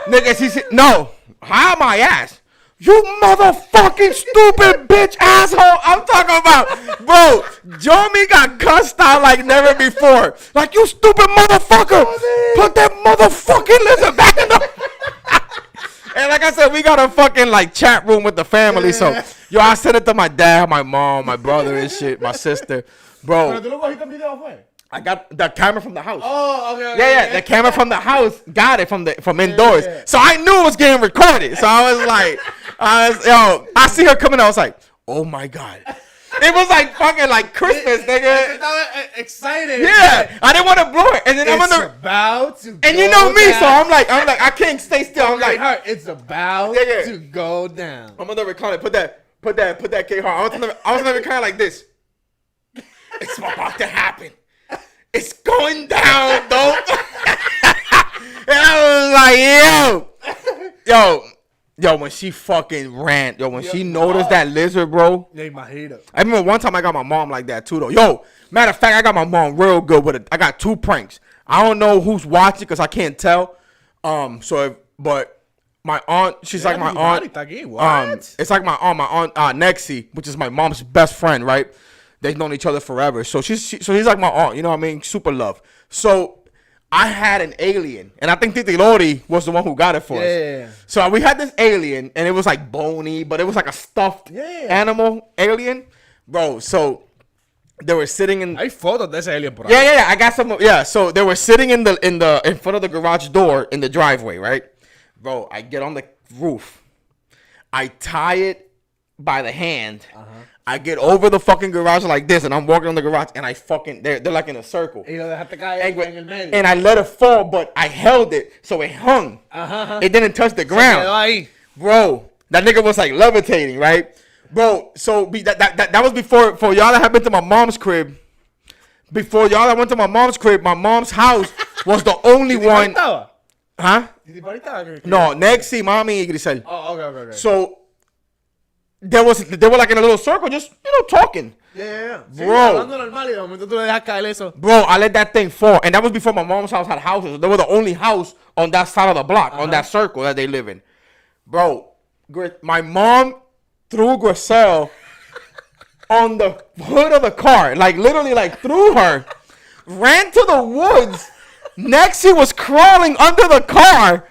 Nigga, she said, no. How my ass? You motherfucking stupid bitch asshole. I'm talking about, bro, Jomi got cussed out like never before. Like, you stupid motherfucker. Put that motherfucking lizard back in the... And like I said, we got a fucking like chat room with the family. So, yo, I sent it to my dad, my mom, my brother and shit, my sister. Bro, I got the camera from the house. Oh, okay. Yeah, the camera from the house got it from indoors. Yeah. So I knew it was getting recorded. So I was like, I see her coming out. I was like, oh my God. It was like fucking like Christmas, nigga. Excited. Yeah, I didn't want to blow it. And then it's about to and you know me, down. So I'm like, I can't stay still. I'm like, it's about to go down. I'm gonna record it. Put that K hard. I was gonna record like this. It's about to happen. It's going down, though. And I was like, yo, when she fucking ran, when she noticed that lizard, bro. I remember one time I got my mom like that, too, though. Yo, matter of fact, I got my mom real good with it. I got 2 pranks. I don't know who's watching because I can't tell. But my aunt, she's like my aunt. It's like my aunt Nexie, which is my mom's best friend, right? They've known each other forever. So she's like my aunt, you know what I mean? Super love. So I had an alien, and I think Titi Lori was the one who got it for us. Yeah. So we had this alien, and it was like bony, but it was like a stuffed animal alien. Bro, so they were sitting in... Hay fotos de ese alien por ahí. Yeah, I got some... Yeah, so they were sitting in front of the garage door in the driveway, right? Bro, I get on the roof. I tie it by the hand. I get over the fucking garage like this, and I'm walking on the garage, and I fucking... They're like in a circle. And I let it fall, but I held it, so it hung. It didn't touch the ground. Bro, that nigga was like levitating, right? Bro, so that was before y'all that had been to my mom's crib. Before y'all that went to my mom's crib, my mom's house was the only one... Huh? No, Nexie, Mommy, y Grisel. Oh, okay. So... They were like in a little circle, just, talking. Yeah. Bro. Bro, I let that thing fall. And that was before my mom's house had houses. They were the only house on that side of the block, on that circle that they live in. Bro, my mom threw Griselle on the hood of the car. Like, literally, like, threw her. Ran to the woods. Nexie was crawling under the car.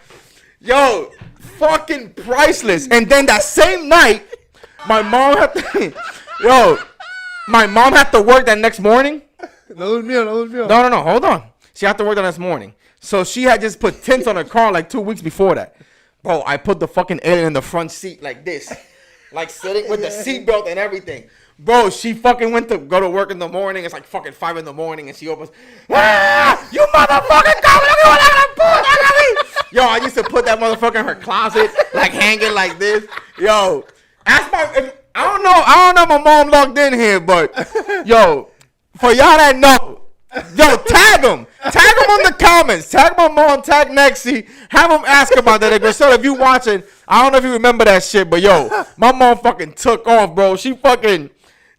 Yo, fucking priceless. And then that same night... My mom had to work that next morning. No durmió. No, hold on. She had to work the next morning. So she had just put tints on her car like 2 weeks before that. Bro, I put the fucking alien in the front seat like this. Like sitting with the seatbelt and everything. Bro, she fucking went to go to work in the morning. It's like fucking 5 in the morning and she opens. You motherfucking come! Look at what I got. Yo, I used to put that motherfucker in her closet, like hanging like this. Yo. I don't know if my mom logged in here, but yo, for y'all that know, yo, tag them on the comments, tag my mom, tag Nexie, have them ask about that. So if you watching, I don't know if you remember that shit, but yo, my mom fucking took off, bro. She fucking,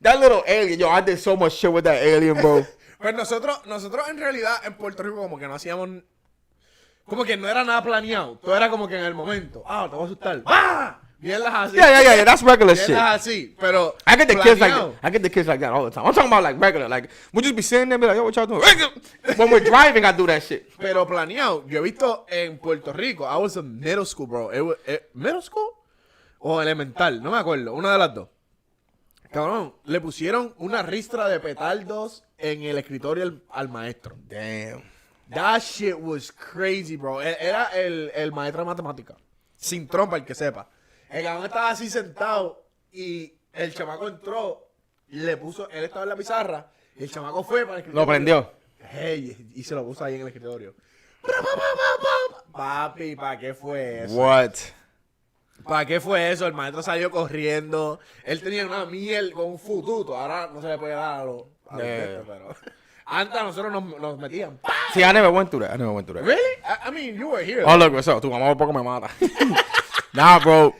that little alien, yo, I did so much shit with that alien, bro. Pues nosotros en realidad en Puerto Rico como que no hacíamos, como que no era nada planeado, todo era como que en el momento, te voy a asustar, Yeah, that's regular shit. Así, pero I get the kids like that. I get the kids like that all the time. I'm talking about like regular, like we'll just be sitting there and be like, yo, what y'all doing? When we're driving, I do that shit. Pero planeado, yo he visto en Puerto Rico, I was in middle school, bro. ¿Middle school? O elemental, no me acuerdo, una de las dos. Cabrón, le pusieron una ristra de petardos en el escritorio al maestro. Damn. That shit was crazy, bro. Era el maestro de matemática. Sin trompa, el que sepa. El cabrón estaba así sentado y el chamaco entró, le puso, él estaba en la pizarra y el chamaco fue para el escritorio. Lo prendió. Hey, y se lo puso ahí en el escritorio. Papi, ¿para qué fue eso? What? ¿Para qué fue eso? El maestro salió corriendo. Él tenía una miel con un fututo. Ahora no se le puede dar a los pero antes a nosotros nos metían. Sí, I never went through that. Really? I mean, you were here. Oh, look, what's up? Tu mamá un poco me mata. Nah, bro.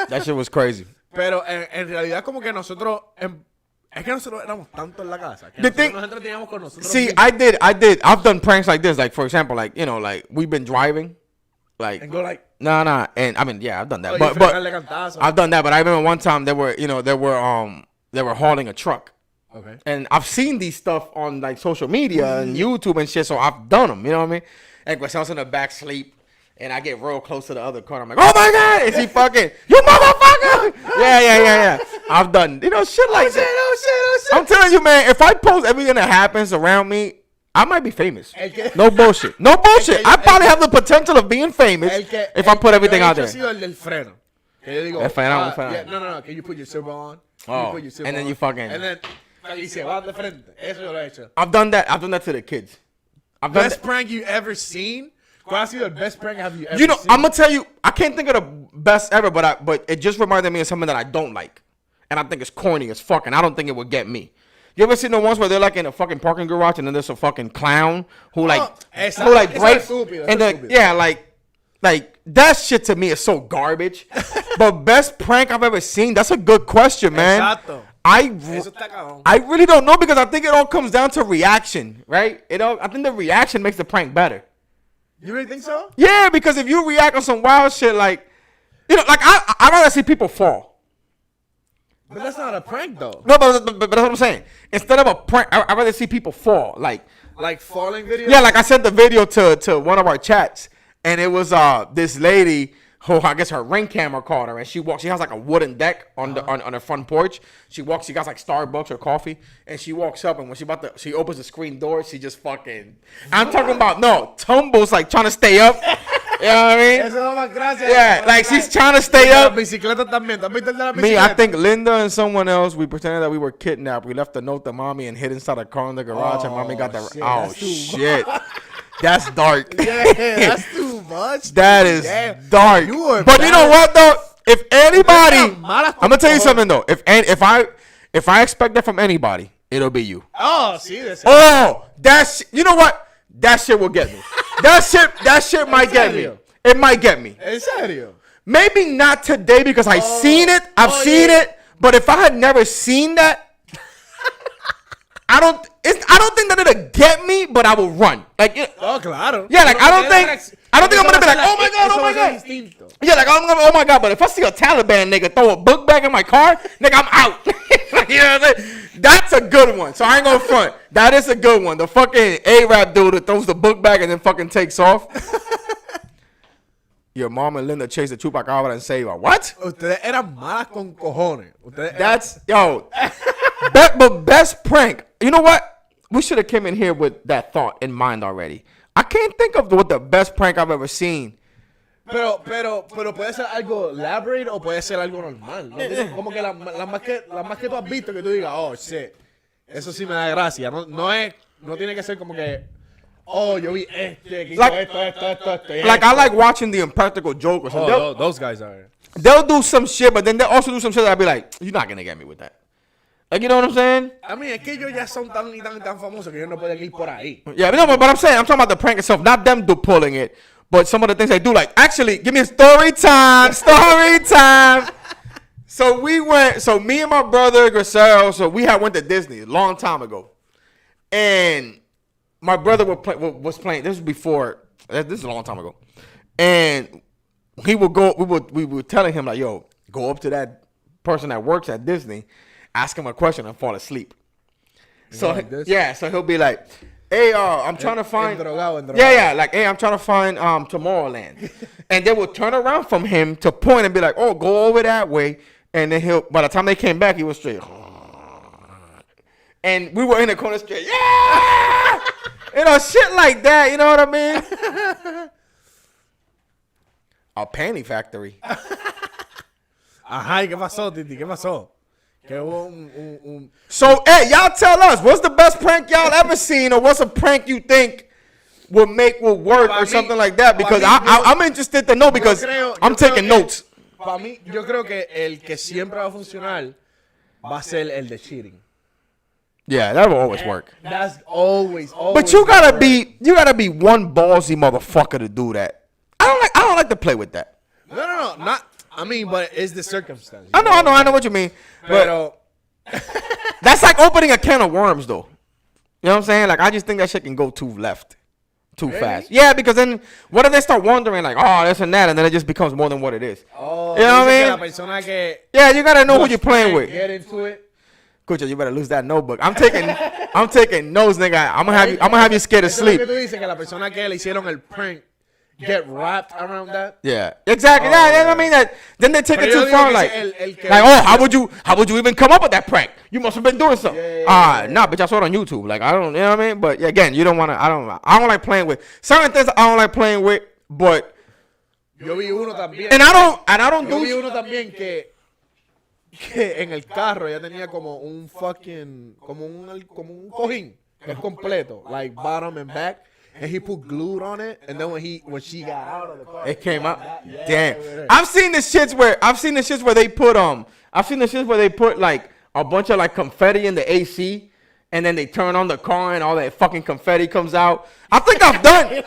That shit was crazy. Pero en realidad como que nosotros... es que nosotros éramos tanto en la casa. Que The thing- nos entreteníamos con nosotros. See, mismos. I've done pranks like this. Like, for example, like, you know, like, we've been driving. Like, And go like... nah. And, I mean, yeah, I've done that. "Oye, But fregarle cantazo." I've done that. But I remember one time they were hauling a truck. Okay. And I've seen these stuff on, like, social media and YouTube and shit, so I've done them. You know what I mean? And when I was in the back sleep, and I get real close to the other car, I'm like, oh my God, is he fucking, you motherfucker? Yeah. I've done, you know, shit like that. Oh shit. I'm telling you, man, if I post everything that happens around me, I might be famous. El que- No bullshit. I probably have the potential of being famous if I put everything out there. Ha sido el del freno. Que yo digo, El freno, freno. yeah, no. Can you put your seatbelt on? Oh, You put your seatbelt and then on. you fucking- And then, y se van de frente. Eso yo lo he hecho. I've done that to the kids. I've done Best that. prank you ever seen? ¿Cuál ha sido el best prank have you ever You know, seen? I'm gonna tell you, I can't think of the best ever, but it just reminded me of something that I don't like, and I think it's corny as fuck, and I don't think it would get me. You ever seen the ones where they're like in a fucking parking garage and then there's a fucking clown who Eso breaks es estúpido, and then yeah, like that shit to me is so garbage. But best prank I've ever seen, that's a good question, man. Exacto. Eso está cabrón. I really don't know because I think it all comes down to reaction, right? I think the reaction makes the prank better. You really think so? Yeah, because if you react on some wild shit, like, you know, like I'd rather see people fall. But that's not a prank though. No, but that's what I'm saying. Instead of a prank, I'd rather see people fall. Like falling videos? yeah, like I sent the video to one of our chats, and it was this lady who I guess her Ring camera caught her, and she has like a wooden deck on her front porch. She got like Starbucks or coffee, and she walks up, and when she opens the screen door, she just fucking, I'm talking about tumbles like trying to stay up. You know what I mean? Eso da más gracia. Yeah, like she's trying to stay La up. bicicleta también. ¿Tú has visto el de la bicicleta? Me, I think Linda and someone else, we pretended that we were kidnapped. We left a note to mommy and hid inside a car in the garage, and mommy got the. Shit, Oh that's too shit, that's dark. Yeah, that's too much. That is Damn. dark. You are But you know what though? If anybody, You're malas I'm gonna tell you con something though. If I expect that from anybody, it'll be you. Oh, sí, de Oh, you know what? That shit will get me. That shit might get me. serio? It might get me. ¿En serio? Maybe not today because I've seen it. I've seen yeah. it. But if I had never seen that, I don't think that it'll get me. But I will run. Like, Oh, claro. yeah, like I don't think I'm gonna be like, oh my god. Yeah, like I'm gonna, oh my god. But if I see a Taliban nigga throw a book bag in my car, nigga, I'm out. You know what I'm saying? That's a good one. So I ain't gonna front. That is a good one. The fucking Arab dude that throws the book bag and then fucking takes off. Your mom and Linda chased the chupacabra and say, what? Ustedes eran malas con cojones. That's, yo. But best prank. You know what? We should have came in here with that thought in mind already. I can't think of what the best prank I've ever seen. Pero puede ser algo elaborate o puede ser algo normal. ¿No? Como que las más que tú has visto que tú digas, oh, shit, eso sí me da gracia. No tiene que ser como que, oh, yo vi que hizo esto. Like, I like watching the Impractical Jokers. And Those guys are. they'll do some shit, but then they'll also do some shit that I'll be like, you're not going to get me with that. Like, you know what I'm saying? I mean, es que ellos ya son tan famosos que ellos no pueden ir por ahí. Yeah, no, but I'm saying, I'm talking about the prank itself, not them pulling it, but some of the things they do. Like, actually, give me a story time. So me and my brother, Grisel, we went to Disney a long time ago. And my brother was playing, this was before, this is a long time ago. And we were telling him, like, yo, go up to that person that works at Disney, ask him a question and fall asleep. So he'll be like, hey, I'm trying to find. Yeah, like, hey, I'm trying to find Tomorrowland. And they would turn around from him to point and be like, oh, go over that way. And then by the time they came back, he was straight. And we were in the corner straight, yeah! You know, shit like that, you know what I mean? A panty factory. Ajá, ¿y qué pasó, Titi? ¿Qué pasó? Que hubo un... So, hey, y'all tell us, what's the best prank y'all ever seen, or what's a prank you think will work or something like that? Because I'm interested to know because I'm taking notes. Para mí, yo creo que el que siempre va a funcionar va a ser el de cheating. Yeah, that will always work. That's always. But you gotta be one ballsy motherfucker to do that. I don't like to play with that. No. I mean, but it's the circumstance. I know what you mean. Pero, That's like opening a can of worms, though. You know what I'm saying? Like, I just think that shit can go too left. Too fast. Yeah, because then what if they start wondering, like, oh, this and that, and then it just becomes more than what it is. Oh, you know what I mean? Yeah, you gotta know who you're playing with. Get into it. Kucha, you better lose that notebook. I'm taking notes, nigga. I'm gonna have you scared to sleep. Tú dices que la persona que le hicieron el prank get wrapped around that. Yeah, exactly. I mean that. Then they take it too far. Like, oh, how would you even come up with that prank? You must have been doing something. Nah, bitch, I saw it on YouTube. Like, I don't, you know what I mean? But again, you don't want to. I don't like playing with certain things. I don't like playing with, but. Yo vi uno también. And I don't Yo do. vi uno también que en el carro ya tenía como un fucking, como un cojín que es completo, like bottom and back. And he put glue on it, and then when she got out of the car, it came out. Damn. I've seen the shits where they put like a bunch of like confetti in the AC, and then they turn on the car and all that fucking confetti comes out. I think I've done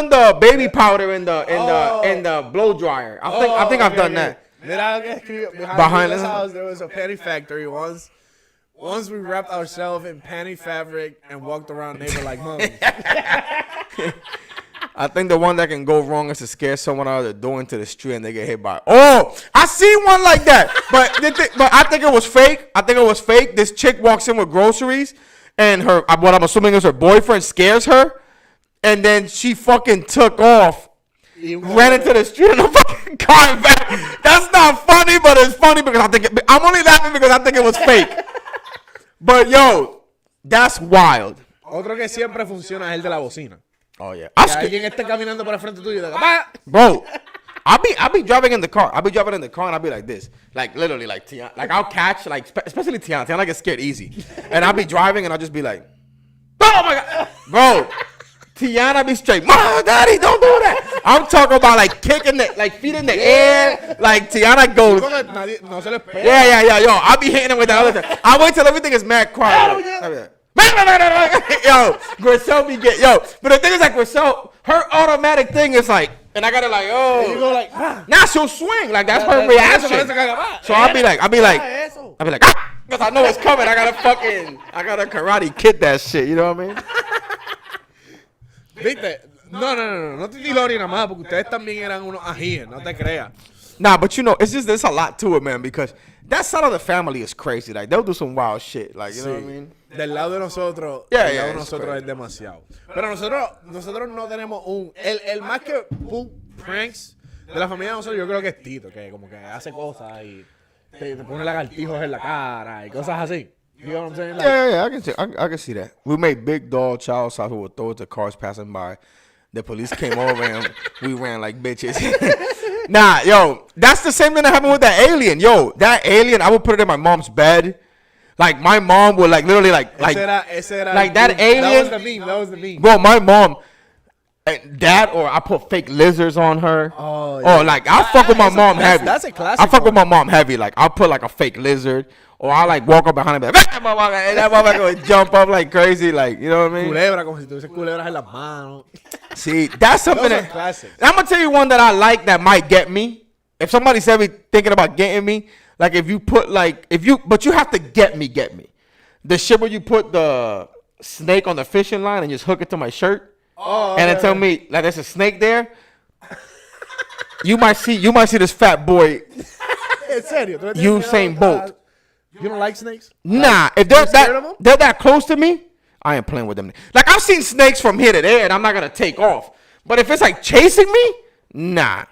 the baby powder in the blow dryer. I think I've done that. Behind this house, there was a panty factory once. Once we wrapped ourselves in panty fabric and walked around neighbor like mummies. I think the one that can go wrong is to scare someone out of the door into the street and they get hit by. Oh, I seen one like that, but I think it was fake. This chick walks in with groceries, and what I'm assuming is her boyfriend scares her, and then she fucking took off, ran into the street in a fucking car and back. That's not funny, but it's funny because I'm only laughing because I think it was fake. But yo, that's wild. Otro que siempre funciona es el de la bocina. Oh yeah. Que alguien esté caminando por el frente tuyo y diga, ¡pa! Bro, I'll be driving in the car. And I'll be like this. Like literally like Tiana. Like I'll catch like especially Tiana. Tiana gets scared easy. And I'll be driving and I'll just be like, oh my god. Bro, Tiana be straight. Mom, daddy, don't do that. I'm talking about like kicking the like feet in the air. Like Tiana goes. Yeah. Yo, I'll be hitting him with that other thing. I wait till everything is mad quiet. Yo, Grisel be get but the thing is like Grisel, her automatic thing is like, and I gotta like, oh, you go like, now she'll swing like that's her reaction. So I'll be like, because I know it's coming. I gotta karate kid that shit. You know what I mean? Viste, no te dilori nada más porque ustedes también eran unos ajíes, no te creas. Nah, but you know, it's just there's a lot to it, man, because that side of the family is crazy. Like they'll do some wild shit, like you know what I mean. Del lado de nosotros, es demasiado. Pero nosotros no tenemos el más que pranks de la familia de nosotros, yo creo que es Tito, que como que hace cosas y te pone lagartijos en la cara y cosas así. You know what I'm saying? Like, yeah, I can see that. We made big dog chow sauce. We would throw it to cars passing by. The police came over and we ran like bitches. Nah, yo, that's the same thing that happened with that alien. Yo, that alien, I would put it in my mom's bed. Like my mom would like literally like like that alien. That was the meme. Bro, my mom, that or I put fake lizards on her. Oh, yeah. Or like I fuck with my mom heavy. That's a classic. I fuck with my mom heavy. Like I'll put like a fake lizard. Or I like walk up behind him and that motherfucker would jump up like crazy, like you know what I mean? Culebra, como si tuviese culebras en las manos. See, that's something that classics. I'm gonna tell you one that I like that might get me. If somebody's ever thinking about getting me, like if you put like but you have to get me. The shit where you put the snake on the fishing line and just hook it to my shirt, and then tell me like there's a snake there. You might see this fat boy. En serio? Usain Bolt. You don't like snakes? Nah, if they're that close to me, I ain't playing with them. Like I've seen snakes from here to there, and I'm not gonna take off. But if it's like chasing me, nah.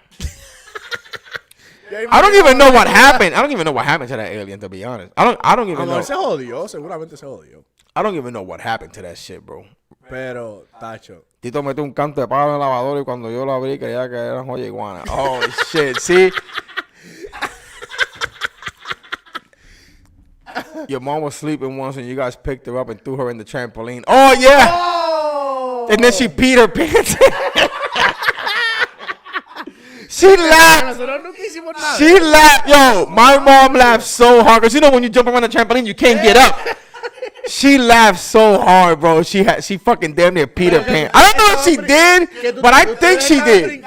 I don't even know what happened. I don't even know what happened to that alien, to be honest. I don't even know. Se jodió, seguramente se jodió. I don't even know what happened to that shit, bro. Pero, tacho. Tito metió un canto de palo en la lavadora y cuando yo lo abrí creía que eran joya iguana. Oh shit, see. Your mom was sleeping once and you guys picked her up and threw her in the trampoline. Oh, yeah. Oh. And then she peed her pants. She laughed. She laughed. Yo, my mom laughed so hard. Because you know when you jump around the trampoline, you can't get up. She laughed so hard, bro. She fucking damn near Peter Pan. I don't know if she did, but I think she did.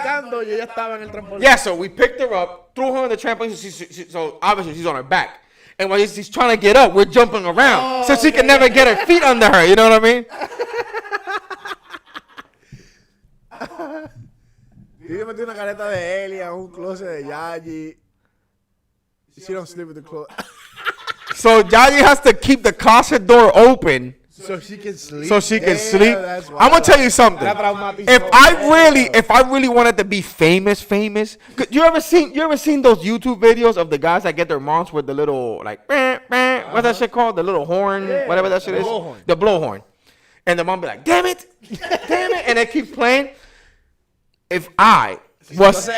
Yeah, so we picked her up, threw her on the trampoline. So obviously she's on her back. And while she's trying to get up, we're jumping around. So she can never get her feet under her. You know what I mean? Yo metí una careta de Elia, un closet de Yayi. She don't sleep with the clothes. So Yayi has to keep the closet door open so she can sleep. I'm gonna tell you something. If I really wanted to be famous, you ever seen those YouTube videos of the guys that get their moms with the little like what's that shit called? The little horn, whatever that shit is. The blowhorn. And the mom be like, damn it, and it keeps playing. If I was the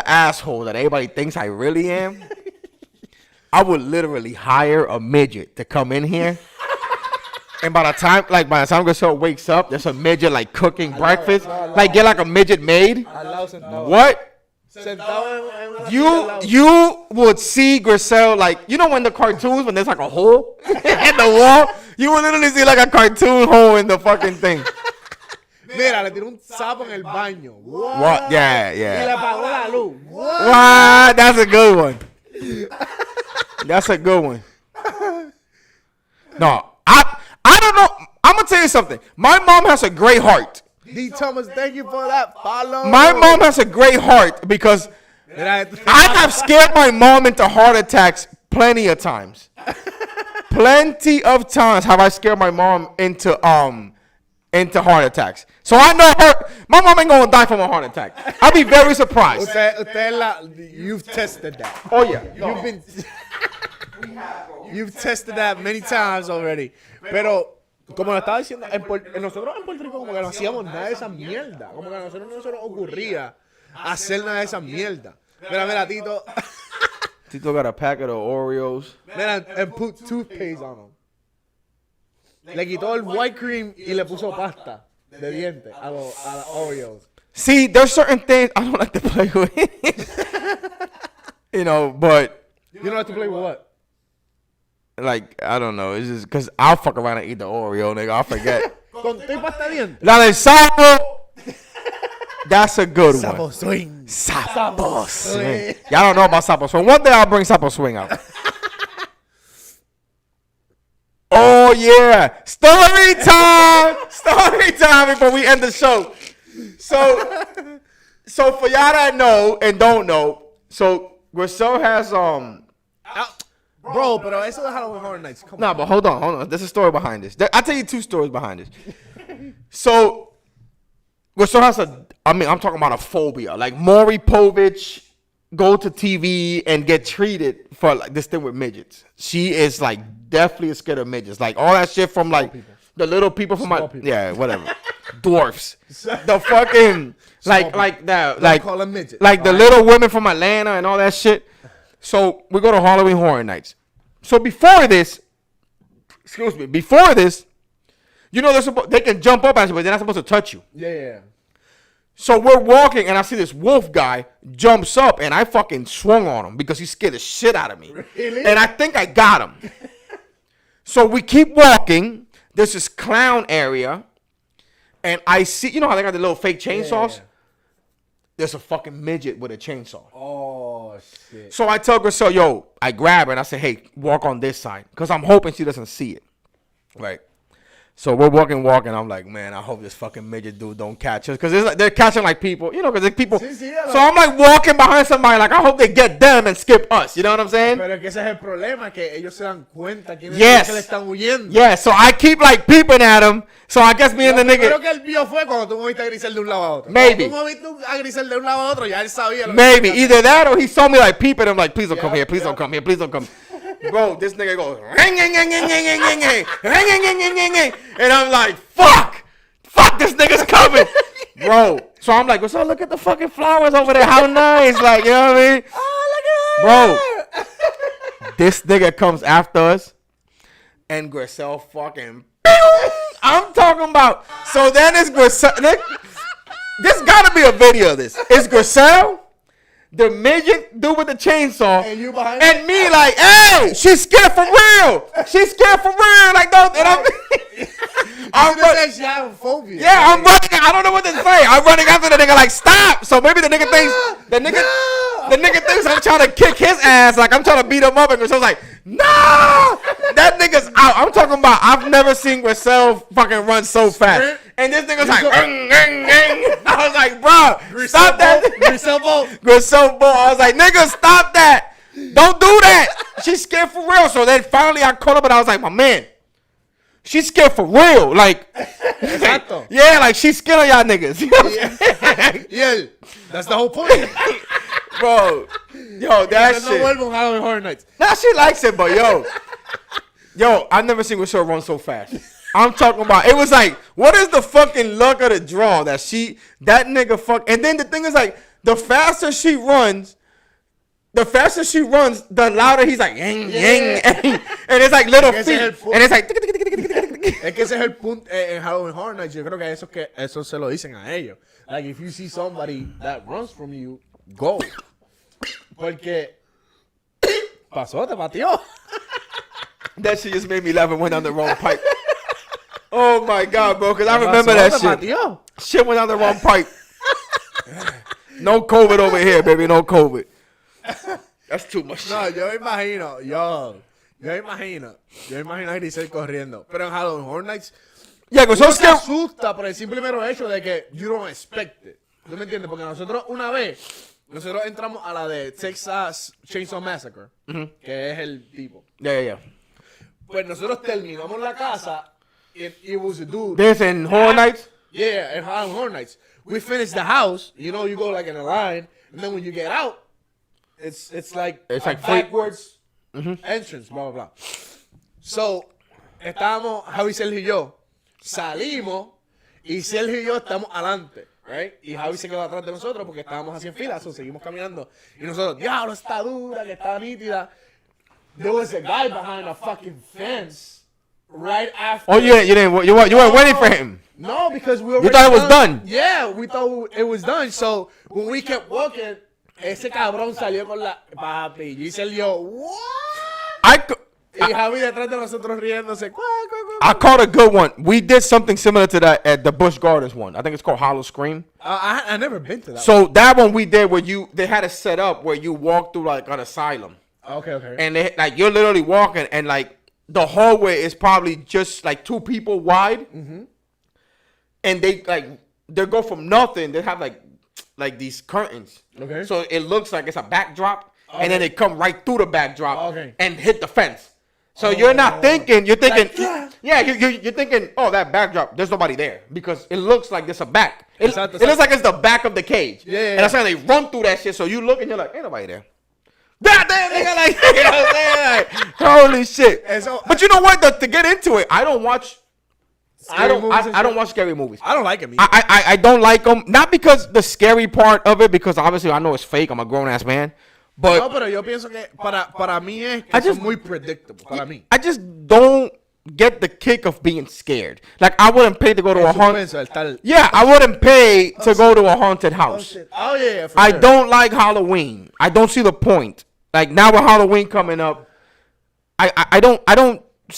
asshole that everybody thinks I really am, I would literally hire a midget to come in here. And by the time Grisel wakes up, there's a midget like cooking breakfast. Like get like a midget maid. What? You would see Grisel like, you know when the cartoons, when there's like a hole in the wall, you would literally see like a cartoon hole in the fucking thing. Mira, le tiró un sapo en el baño. What? Yeah. Y le apagó la luz. What? That's a good one. That's a good one. No, I don't know. I'm gonna tell you something. My mom has a great heart. D. Thomas, thank you for that follow. My mom has a great heart because I have scared my mom into heart attacks plenty of times. Plenty of times have I scared my mom into heart attacks. So I know my mom ain't gonna die from a heart attack. I'll be very surprised. You've tested that. Oh yeah. You've tested that many times already. Pero como lo estaba diciendo, nosotros en Puerto Rico como que no hacíamos nada de esa mierda. Como que a nosotros no se nos ocurría hacer nada de esa mierda. Mira, Tito. Tito got a packet of Oreos. Mira, and put toothpaste on them. Le quitó el white cream y le puso pasta de dientes a los Oreos. See, there's certain things I don't like to play with. You know, but... You don't like to play with what? Like, I don't know. It's just because I'll fuck around and eat the Oreo, nigga. I'll forget. Con tu pasta de dientes. La del sapo. That's a good one. Sapo swing. Sapo swing. Y'all don't know about sapo swing. One day I'll bring sapo swing out. Oh, yeah. Story time before we end the show. So for y'all that know and don't know, so Grisel has, Bro, pero eso de Halloween Horror Nights. Come on. but hold on. There's a story behind this. I'll tell you two stories behind this. So, Grisel has I'm talking about a phobia. Like, Maury Povich go to TV and get treated for like this thing with midgets. She is like definitely scared of midgets. Like all that shit from like the little people from yeah, whatever. Dwarfs. The fucking like that like call them midgets. Like the little women from Atlanta and all that shit. So we go to Halloween Horror Nights. So before this, you know they can jump up at you, but they're not supposed to touch you. Yeah. So we're walking, and I see this wolf guy jumps up, and I fucking swung on him because he scared the shit out of me. Really? And I think I got him. So we keep walking. There's this clown area, and I see, you know how they got the little fake chainsaws? Yeah. There's a fucking midget with a chainsaw. Oh, shit. So I tell Grisel, yo, I grab her, and I say, hey, walk on this side, because I'm hoping she doesn't see it. Right. So we're walking. I'm like, man, I hope this fucking midget dude don't catch us. Because like, they're catching like people, you know, because people. So I'm like walking behind somebody, like, I hope they get them and skip us. You know what I'm saying? Pero que ese es el problema, que ellos se dan cuenta que yes. le están huyendo. Yeah, so I keep like peeping at him. So I guess me and the nigga. Creo que él vio fue cuando tú moviste a Grisel de un lado a otro. Maybe. Cuando tú moviste a Grisel de un lado a otro, ya él sabía. Maybe. Either that or he saw me like peeping. I'm like, please don't come here. Please don't come here. Please don't come. Bro, this nigga goes, and I'm like, fuck, this nigga's coming, bro. So I'm like, so look at the fucking flowers over there, how nice, like, you know what I mean? Oh, look at bro, this nigga comes after us, and Grisel fucking, I'm talking about, so then it's Grisel, there's gotta be a video of this. It's Grisel, the midget dude with the chainsaw, And you behind and me like, hey, she's scared for real. She's scared for real. Like, don't. And I'm running. She have a phobia. Yeah, I'm running. I don't know what to say. I'm running after the nigga like, stop. So maybe the nigga thinks the nigga thinks I'm trying to kick his ass, like I'm trying to beat him up, and Grisel's like, no, that nigga's out. I'm talking about I've never seen Grisel fucking run so fast. And this nigga's like, I was like, bro, stop that. Grisel Bolt. I was like, nigga, stop that. Don't do that. She's scared for real. So then finally I called up and I was like, my man, she's scared for real. Like, Exacto. yeah, like she's scared of y'all niggas. You know what I'm saying? Yeah, that's the whole point. Bro, yo, that shit. No Halloween Horror Nights. Nah, she likes it, but yo, I've never seen Grisel run so fast. I'm talking about, it was like, what is the fucking luck of the draw that nigga fuck, and then the thing is like, the faster she runs, the louder he's like, yang, yang, yang. And it's like little feet, and it's like, es que ese es el punto en Halloween Horror Nights. Yo creo que eso se lo dicen a ellos. Like, if you see somebody that runs from you, go. Porque pasó, te pateó. That shit just made me laugh and went down the wrong pipe. Oh my God, bro, because I remember that shit. Shit went down the wrong pipe. No COVID over here, baby, no COVID. That's too much. No, yo imagino a Grisel corriendo. Pero en Halloween Horror Nights, yeah, uno se asusta por el simple mero hecho de que you don't expect it. ¿Tú me entiendes? Porque nosotros nosotros entramos a la de Texas Chainsaw Massacre, que es el tipo. Yeah. Pues nosotros terminamos la casa. It was a dude. This in Horror Nights? Yeah, in Halloween Horror Nights. We finished the house. You know, you go like in a line, and then when you get out, it's like backwards entrance, blah, blah, blah. So, estábamos, Javi, Sergio y yo, salimos, y Sergio y yo estamos adelante, right? Y Javi se quedó atrás de nosotros porque estábamos así en fila, so seguimos caminando. Y nosotros, diablo, está dura, que está nítida. There was a guy behind a fucking fence. Right after. Oh, you weren't waiting for him. No, because we were. You thought it was done. Yeah, we thought it was done. So when we kept walking, ese cabrón salió con la papi. Y salió, what? Y Javi detrás de nosotros riéndose. I caught a good one. We did something similar to that at the Busch Gardens one. I think it's called Hollow Scream. I never been to that. So that one we did where they had it set up where you walk through like an asylum. Okay. And like you're literally walking and like. The hallway is probably just like 2 people wide, and they go from nothing. They have like these curtains, okay. So it looks like it's a backdrop, and then they come right through the backdrop and hit the fence. So you're not thinking, you're thinking, you're thinking, oh, that backdrop, there's nobody there because it looks like the's a back. It looks like it's the back of the cage. Yeah. And that's how they run through that shit. So you look and you're like, ain't nobody there. God damn, nigga, like, you know what I'm saying? Like, holy shit. But you know what? To get into it, I don't watch scary movies. I don't like them. I don't like them. Not because the scary part of it, because obviously I know it's fake. I'm a grown ass man. But no, pero yo pienso que para mí es que es muy predictable. Para mí. I just don't get the kick of being scared. Like I wouldn't pay to go to a haunted. Yeah, I wouldn't pay to go to a haunted house. Oh yeah. I don't like Halloween. I don't see the point. Like now with Halloween coming up, I don't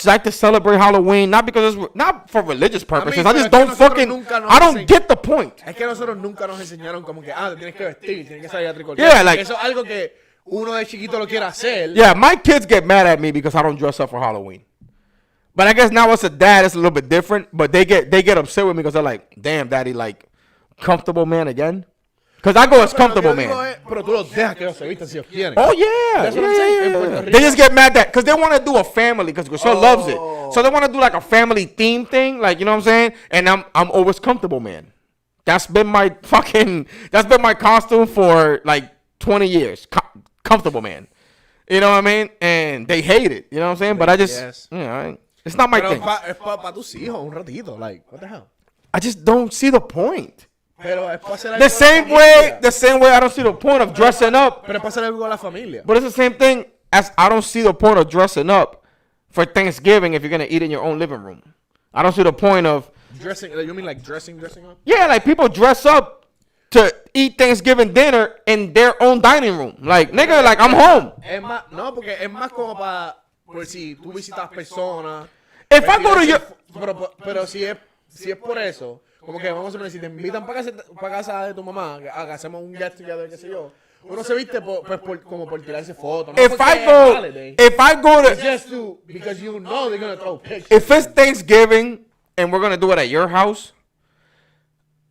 like to celebrate Halloween, not because it's not for religious purposes. I just don't fucking, I don't get the point. Es que nosotros nunca nos enseñaron como que, te tienes que vestir, tienes que salir a tricotear. Yeah, like, eso es algo que uno de chiquito lo quiere hacer. Yeah, my kids get mad at me because I don't dress up for Halloween. But I guess now as a dad, it's a little bit different. But they get upset with me because they're like, damn, daddy, like, comfortable man again. Because I go as comfortable man. Pero tú los dejas que ellos se vistan si ellos quieren. Oh, yeah. That's what I'm saying. They just get mad that, because they want to do a family, because Grisel loves it. So they want to do like a family theme thing, like, you know what I'm saying? And I'm always comfortable man. That's been my costume for like 20 years. Comfortable man. You know what I mean? And they hate it. You know what I'm saying? But I just, you know, it's not my thing. Es para tus hijos un ratito. Like, what the hell? I just don't see the point. Pero es para hacer the same way I don't see the point of dressing up. Pero es para hacer algo con la familia. But it's the same thing as I don't see the point of dressing up for Thanksgiving if you're gonna eat in your own living room. I don't see the point of dressing. You mean like dressing up? Yeah, like people dress up to eat Thanksgiving dinner in their own dining room. Like, nigga, like, I'm home. Es más, no, porque es más como para, por si tú visitas personas. If I go to your... Pero si es por eso, como que vamos a poner, si te invitan para casa de tu mamá, que hacemos un get together, qué sé yo, uno se viste como por tirarse fotos. No If I go to... It's just because you know they're going to throw pictures. If it's Thanksgiving and we're going to do it at your house,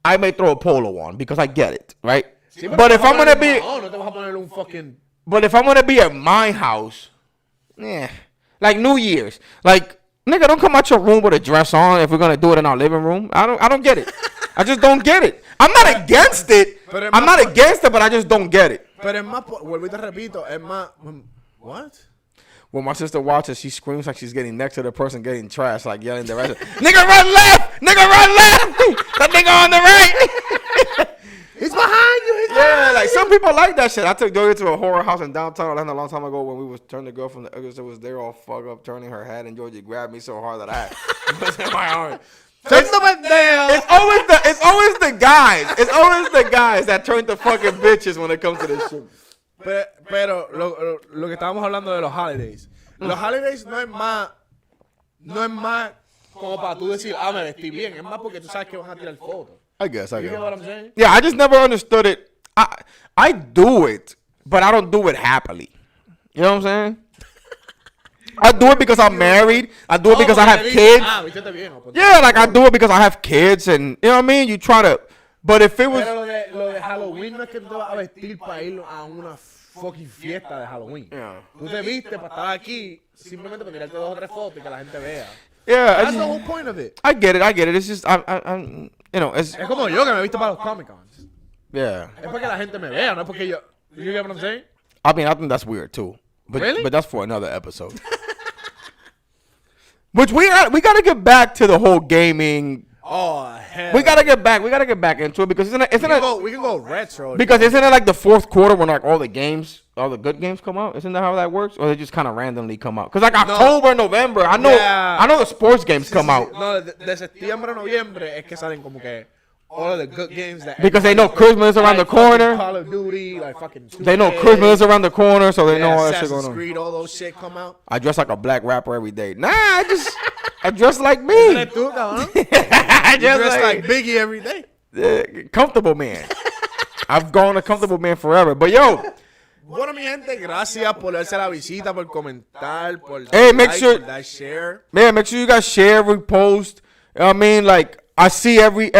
I may throw a polo on because I get it, right? Sí, but if I'm gonna be, no te vas a poner un fucking. But if I'm gonna be at my house, like New Year's, like nigga, don't come out your room with a dress on if we're gonna do it in our living room. I don't get it. I just don't get it. I'm not against it. I'm not against it, but I just don't get it. Pero es más, vuelvo y te repito, es más. What? When my sister watches, she screams like she's getting next to the person getting trashed, like yelling the rest. Nigga, run left! Nigga, run left! That nigga on the right! He's behind you! Yeah, like some people like that shit. I took Joey to a horror house in downtown Orlando a long time ago when we was turning the girl from the exit was there all fucked up, turning her head, and Georgie grabbed me so hard that I was in my arm. It's always the guys. It's always the guys that turn to fucking bitches when it comes to this shit. Pero lo que estábamos hablando de los holidays. Los holidays no es más como para tú decir, me vestí bien. Es más porque tú sabes que van a tirar fotos. I guess. You know what I'm saying? Yeah, I just never understood it. I do it, but I don't do it happily. You know what I'm saying? I do it because I'm married. I do it because I have kids. Yeah, like I do it because I have kids, and you know what I mean. You try to, but if it was. Pero lo de Halloween no es que tú te vas a vestir para ir a una fucking fiesta de Halloween. Yeah. Tú te viste para estar aquí simplemente para tirarte 2 o 3 fotos y que la gente vea. Yeah, that's the whole point of it. I get it. It's just I'm you know, it's como yo que me he visto para los Comic Cons. Yeah. Es para que la gente me vea, no es porque yo. You get what I'm saying? I mean, I think that's weird too. But really? But that's for another episode. Which we gotta get back to the whole gaming. Oh hell! We gotta get back into it because we can go retro. Because isn't it like the fourth quarter when like all the good games come out? Isn't that how that works? Or they just kind of randomly come out? Because like October, November, I know the sports games come out. No, de septiembre a noviembre es que salen como que all of the good games that because they know Christmas is around the corner. Call of Duty, like fucking 2K, they know Christmas is around the corner, so they know all that shit going on. Creed, all those shit come out. I dress like a black rapper every day. Nah, I dress like me. I dress like Biggie every day. Comfortable man. I've gone a comfortable man forever. But yo. Bueno, mi gente, gracias por darse la visita, por comentar, por dar share. Man, make sure you guys share, repost. You know what I mean? Like, I see every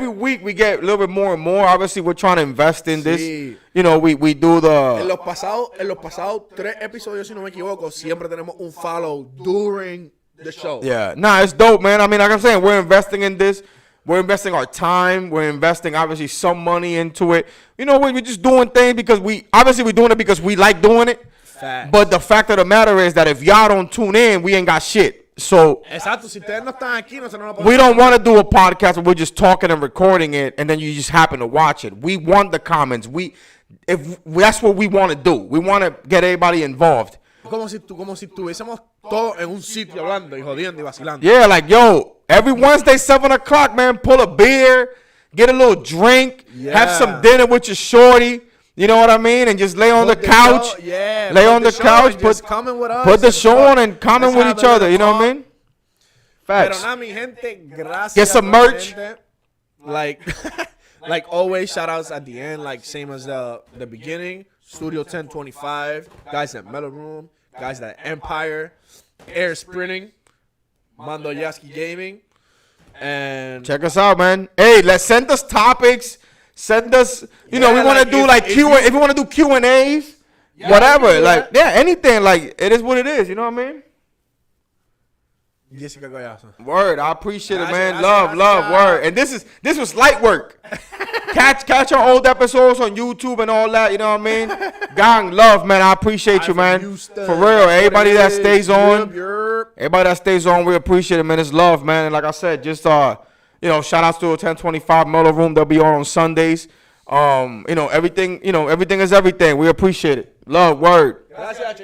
week we get a little bit more and more. Obviously, we're trying to invest in this. You know, we do the... En los pasados 3 episodios, si no me equivoco, siempre tenemos un follow during the show. Yeah. Nah, it's dope, man. I mean, like I'm saying, we're investing in this. We're investing our time. We're investing, obviously, some money into it. You know, we're just doing things because we're doing it because we like doing it. Facts. But the fact of the matter is that if y'all don't tune in, we ain't got shit. So exacto, si ustedes no están aquí, we don't want to do a podcast where we're just talking and recording it, and then you just happen to watch it. We want the comments. That's what we want to do. We want to get everybody involved. Como si tuviésemos todos en un sitio hablando y jodiendo y vacilando. Yeah, like yo, every Wednesday 7 o'clock, man, pull a beer, get a little drink, have some dinner with your shorty. You know what I mean? And just lay on the couch. Lay on the couch. Put the show on and comment with each other. You know what I mean? Facts. Pero mi gente, gracias. Get some merch. Like always, shout outs at the end, like same as the beginning. Studio 1025, guys at Metal Room, guys at Empire, Air Sprinting, Mando Yaski Gaming, and check us out, man. Hey, let's send us topics. Send us, we want to do like if we want to do Q&As, whatever, anything, like it is what it is, you know what I mean? Jessica Goyazo. Word, I appreciate it, man. Love, word. And this was light work. Catch our old episodes on YouTube and all that, you know what I mean? Gang, love, man. I appreciate you, man. For real, everybody that stays on, we appreciate it, man. It's love, man. And like I said, just shout outs to 1025 Molo Room. They'll be on Sundays. Everything is everything. We appreciate it. Love, word. Gracias,